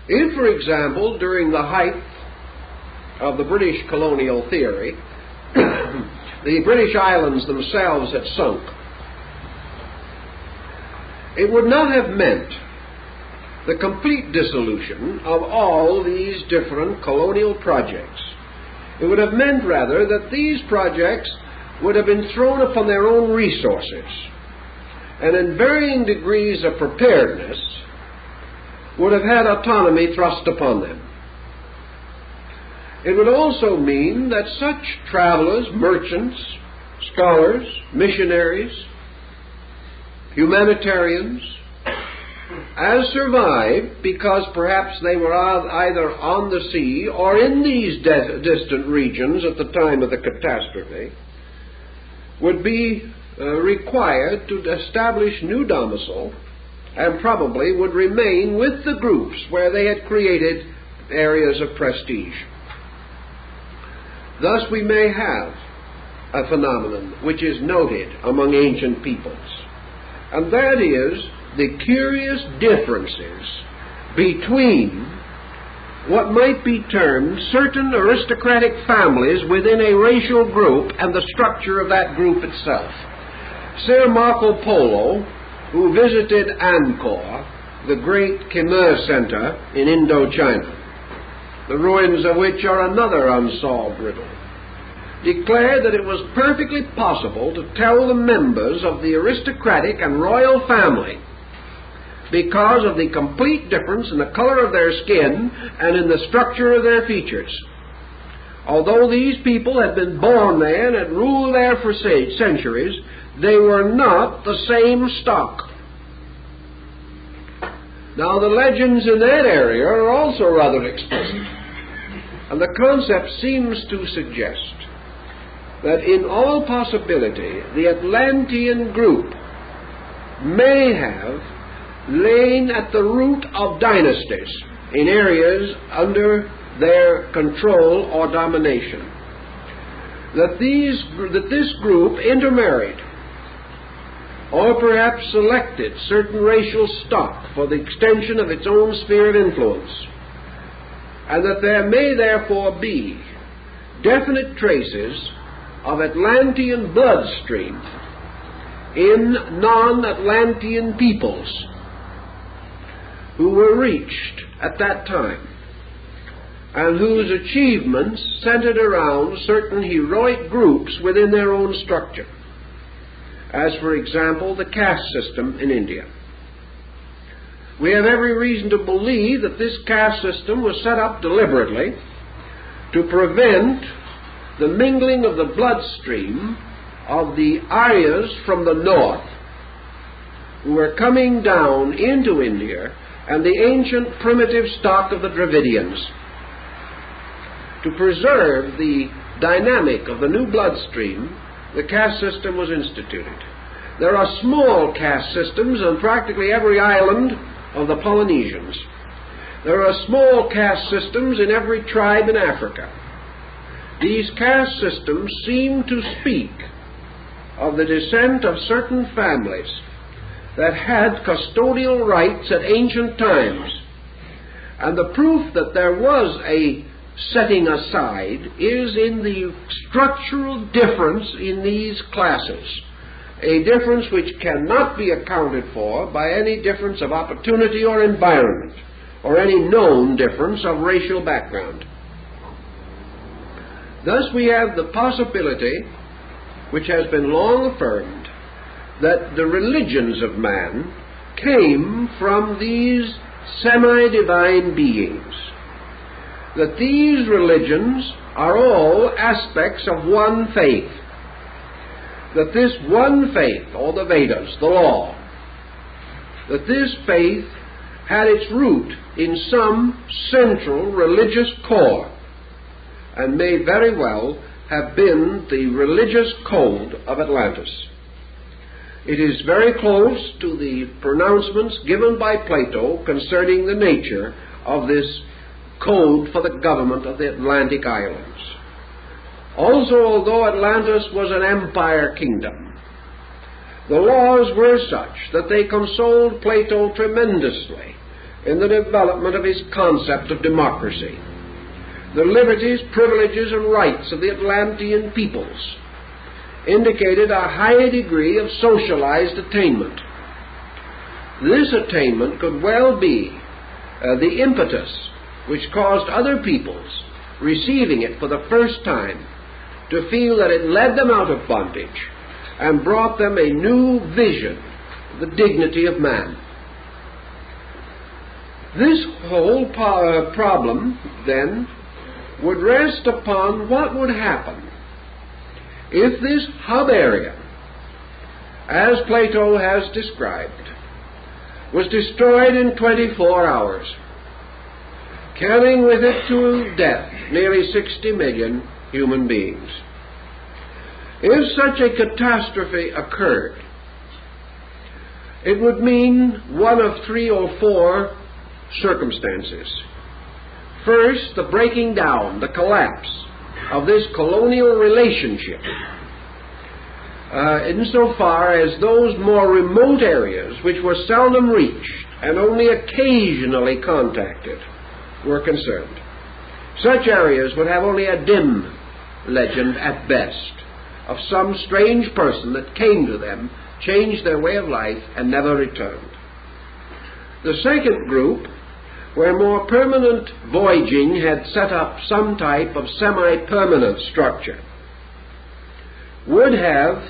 If, for example, during the height of the British colonial theory, the British islands themselves had sunk, it would not have meant the complete dissolution of all these different colonial projects. It would have meant, rather, that these projects would have been thrown upon their own resources, and in varying degrees of preparedness would have had autonomy thrust upon them. It would also mean that such travelers, merchants, scholars, missionaries, humanitarians, as survived because perhaps they were either on the sea or in these distant regions at the time of the catastrophe, would be required to establish new domicile, and probably would remain with the groups where they had created areas of prestige. Thus we may have a phenomenon which is noted among ancient peoples, and that is the curious differences between what might be termed certain aristocratic families within a racial group and the structure of that group itself. Sir Marco Polo, who visited Angkor, the great Khmer center in Indochina, the ruins of which are another unsolved riddle, declared that it was perfectly possible to tell the members of the aristocratic and royal family because of the complete difference in the color of their skin and in the structure of their features. Although these people had been born there and had ruled there for centuries, they were not the same stock. Now, the legends in that area are also rather explicit, and the concept seems to suggest that in all possibility the Atlantean group may have lain at the root of dynasties in areas under their control or domination. That this group intermarried, or perhaps selected certain racial stock for the extension of its own sphere of influence, and that there may therefore be definite traces of Atlantean bloodstream in non-Atlantean peoples who were reached at that time, and whose achievements centered around certain heroic groups within their own structure, as, for example, the caste system in India. We have every reason to believe that this caste system was set up deliberately to prevent the mingling of the bloodstream of the Aryas from the north, who were coming down into India, and the ancient primitive stock of the Dravidians. To preserve the dynamic of the new bloodstream, the caste system was instituted. There are small caste systems on practically every island of the Polynesians. There are small caste systems in every tribe in Africa. These caste systems seem to speak of the descent of certain families that had custodial rights at ancient times. And the proof that there was a setting aside is in the structural difference in these classes, a difference which cannot be accounted for by any difference of opportunity or environment, or any known difference of racial background. Thus we have the possibility, which has been long affirmed, that the religions of man came from these semi-divine beings, that these religions are all aspects of one faith, that this one faith, or the Vedas, the law, that this faith had its root in some central religious core, and may very well have been the religious code of Atlantis. It is very close to the pronouncements given by Plato concerning the nature of this code for the government of the Atlantic islands. Also, although Atlantis was an empire kingdom, the laws were such that they consoled Plato tremendously in the development of his concept of democracy. The liberties, privileges, and rights of the Atlantean peoples indicated a high degree of socialized attainment. This attainment could well be the impetus which caused other peoples, receiving it for the first time, to feel that it led them out of bondage and brought them a new vision of the dignity of man. This whole problem, then, would rest upon what would happen if this hub area, as Plato has described, was destroyed in 24 hours, carrying with it to death nearly 60 million human beings. If such a catastrophe occurred, it would mean one of 3 or 4 circumstances. First, the breaking down, the collapse of this colonial relationship, insofar as those more remote areas which were seldom reached and only occasionally contacted were concerned. Such areas would have only a dim legend at best of some strange person that came to them, changed their way of life, and never returned. The second group, where more permanent voyaging had set up some type of semi-permanent structure, would have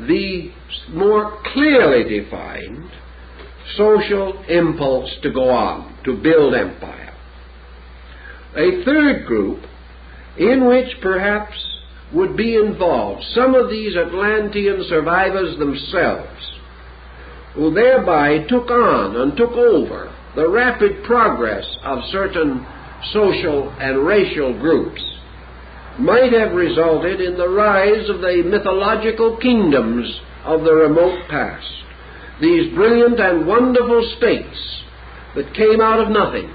the more clearly defined social impulse to go on, to build empire. A third group, in which perhaps would be involved some of these Atlantean survivors themselves, who thereby took on and took over the rapid progress of certain social and racial groups, might have resulted in the rise of the mythological kingdoms of the remote past, these brilliant and wonderful states that came out of nothing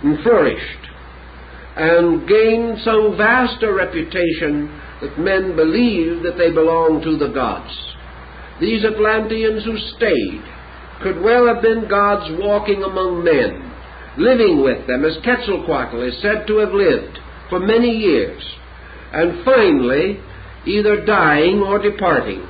and flourished and gained so vast a reputation that men believed that they belonged to the gods. These Atlanteans who stayed could well have been gods walking among men, living with them, as Quetzalcoatl is said to have lived for many years, and finally either dying or departing.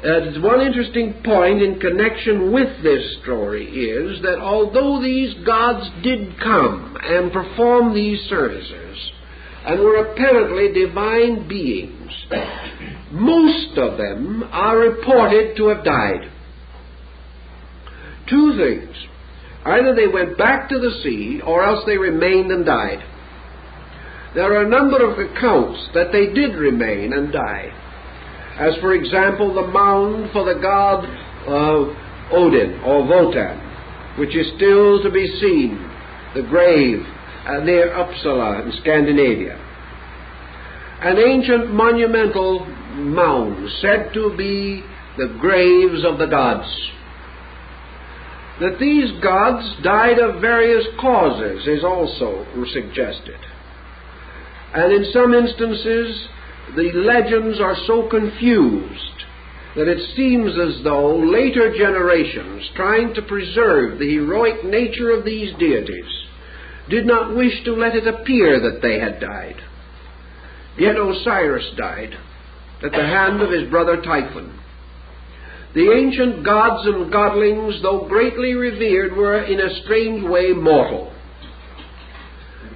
One interesting point in connection with this story is that although these gods did come and perform these services and were apparently divine beings, most of them are reported to have died. 2 things. Either they went back to the sea, or else they remained and died. There are a number of accounts that they did remain and die, as for example the mound for the god Odin, or Wotan, which is still to be seen, the grave near Uppsala in Scandinavia. An ancient monumental mound said to be the graves of the gods. That these gods died of various causes is also suggested. And in some instances, the legends are so confused that it seems as though later generations, trying to preserve the heroic nature of these deities, did not wish to let it appear that they had died. Yet Osiris died at the hand of his brother Typhon. The ancient gods and godlings, though greatly revered, were in a strange way mortal.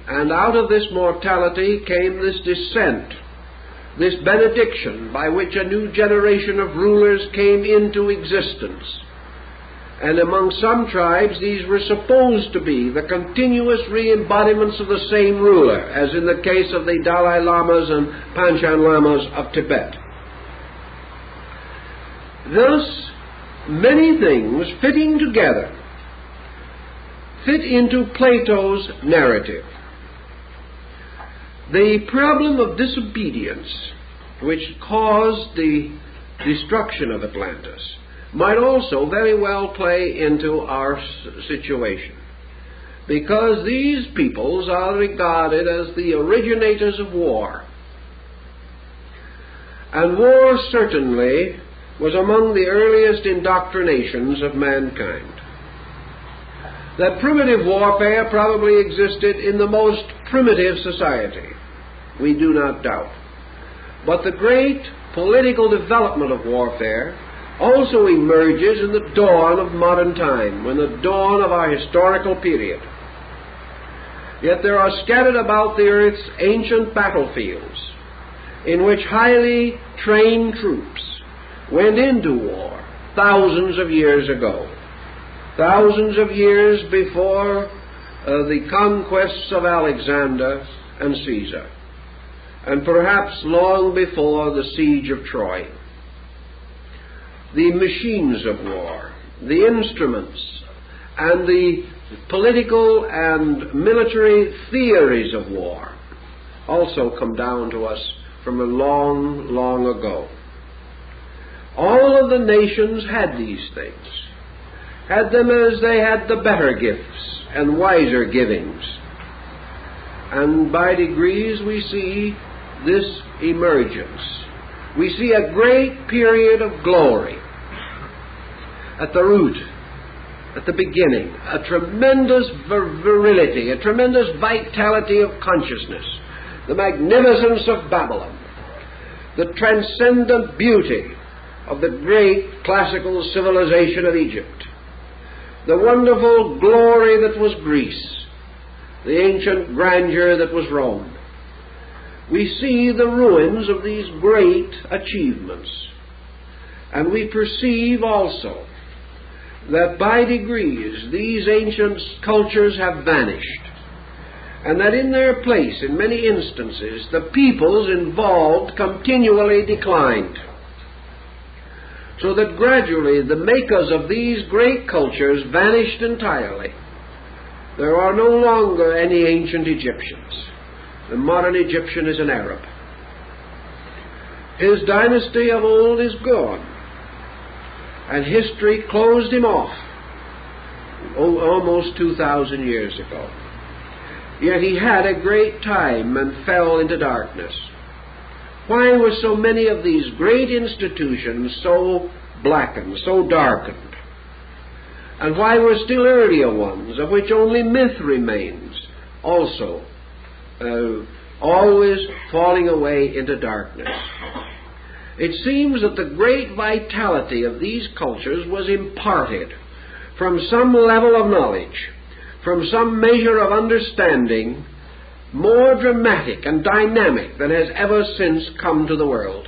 And out of this mortality came this descent, this benediction by which a new generation of rulers came into existence. And among some tribes these were supposed to be the continuous re-embodiments of the same ruler, as in the case of the Dalai Lamas and Panchen Lamas of Tibet. Thus, many things fitting together fit into Plato's narrative. The problem of disobedience, which caused the destruction of Atlantis, might also very well play into our situation. because these peoples are regarded as the originators of war. And war certainly was among the earliest indoctrinations of mankind. That primitive warfare probably existed in the most primitive society, we do not doubt. But the great political development of warfare also emerges in the dawn of modern time, in the dawn of our historical period. Yet there are scattered about the earth's ancient battlefields in which highly trained troops went into war thousands of years ago, thousands of years before the conquests of Alexander and Caesar, and perhaps long before the siege of Troy. The machines of war, the instruments, and the political and military theories of war also come down to us from a long, long ago. All of the nations had these things, had them as they had the better gifts and wiser givings. And by degrees we see this emergence. We see a great period of glory at the root, at the beginning, a tremendous virility, a tremendous vitality of consciousness, the magnificence of Babylon, the transcendent beauty of the great classical civilization of Egypt, the wonderful glory that was Greece, the ancient grandeur that was Rome. We see the ruins of these great achievements, and we perceive also that by degrees these ancient cultures have vanished, and that in their place, in many instances, the peoples involved continually declined, so that gradually the makers of these great cultures vanished entirely. There are no longer any ancient Egyptians. The modern Egyptian is an Arab. His dynasty of old is gone, and history closed him off almost 2,000 years ago. Yet he had a great time and fell into darkness. Why were so many of these great institutions so blackened, so darkened? And why were still earlier ones, of which only myth remains, also always falling away into darkness? It seems that the great vitality of these cultures was imparted from some level of knowledge, from some measure of understanding, more dramatic and dynamic than has ever since come to the world.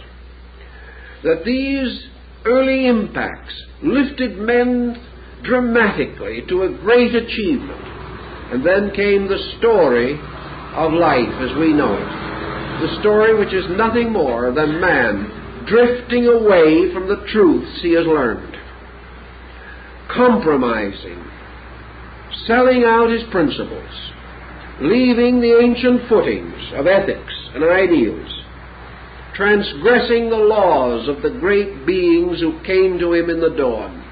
That these early impacts lifted men dramatically to a great achievement, and then came the story of life as we know it, the story which is nothing more than man drifting away from the truths he has learned, compromising, selling out his principles, leaving the ancient footings of ethics and ideals, transgressing the laws of the great beings who came to him in the dawn.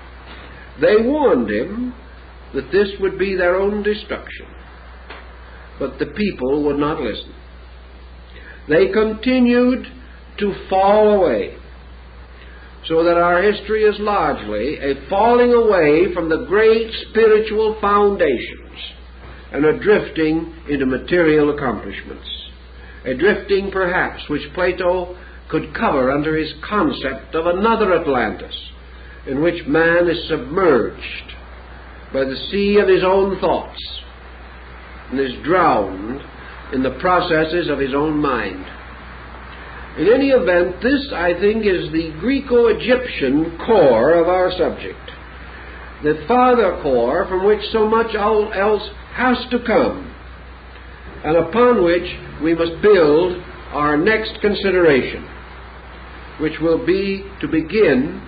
They warned him that this would be their own destruction, but the people would not listen. They continued to fall away, so that our history is largely a falling away from the great spiritual foundations and a drifting into material accomplishments, a drifting perhaps which Plato could cover under his concept of another Atlantis, in which man is submerged by the sea of his own thoughts and is drowned in the processes of his own mind. In any event, this, I think, is the Greco-Egyptian core of our subject, the farther core from which so much else has to come, and upon which we must build our next consideration, which will be to begin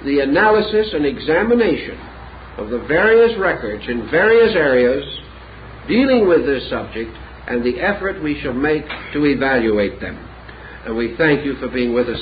the analysis and examination of the various records in various areas dealing with this subject and the effort we shall make to evaluate them. And we thank you for being with us.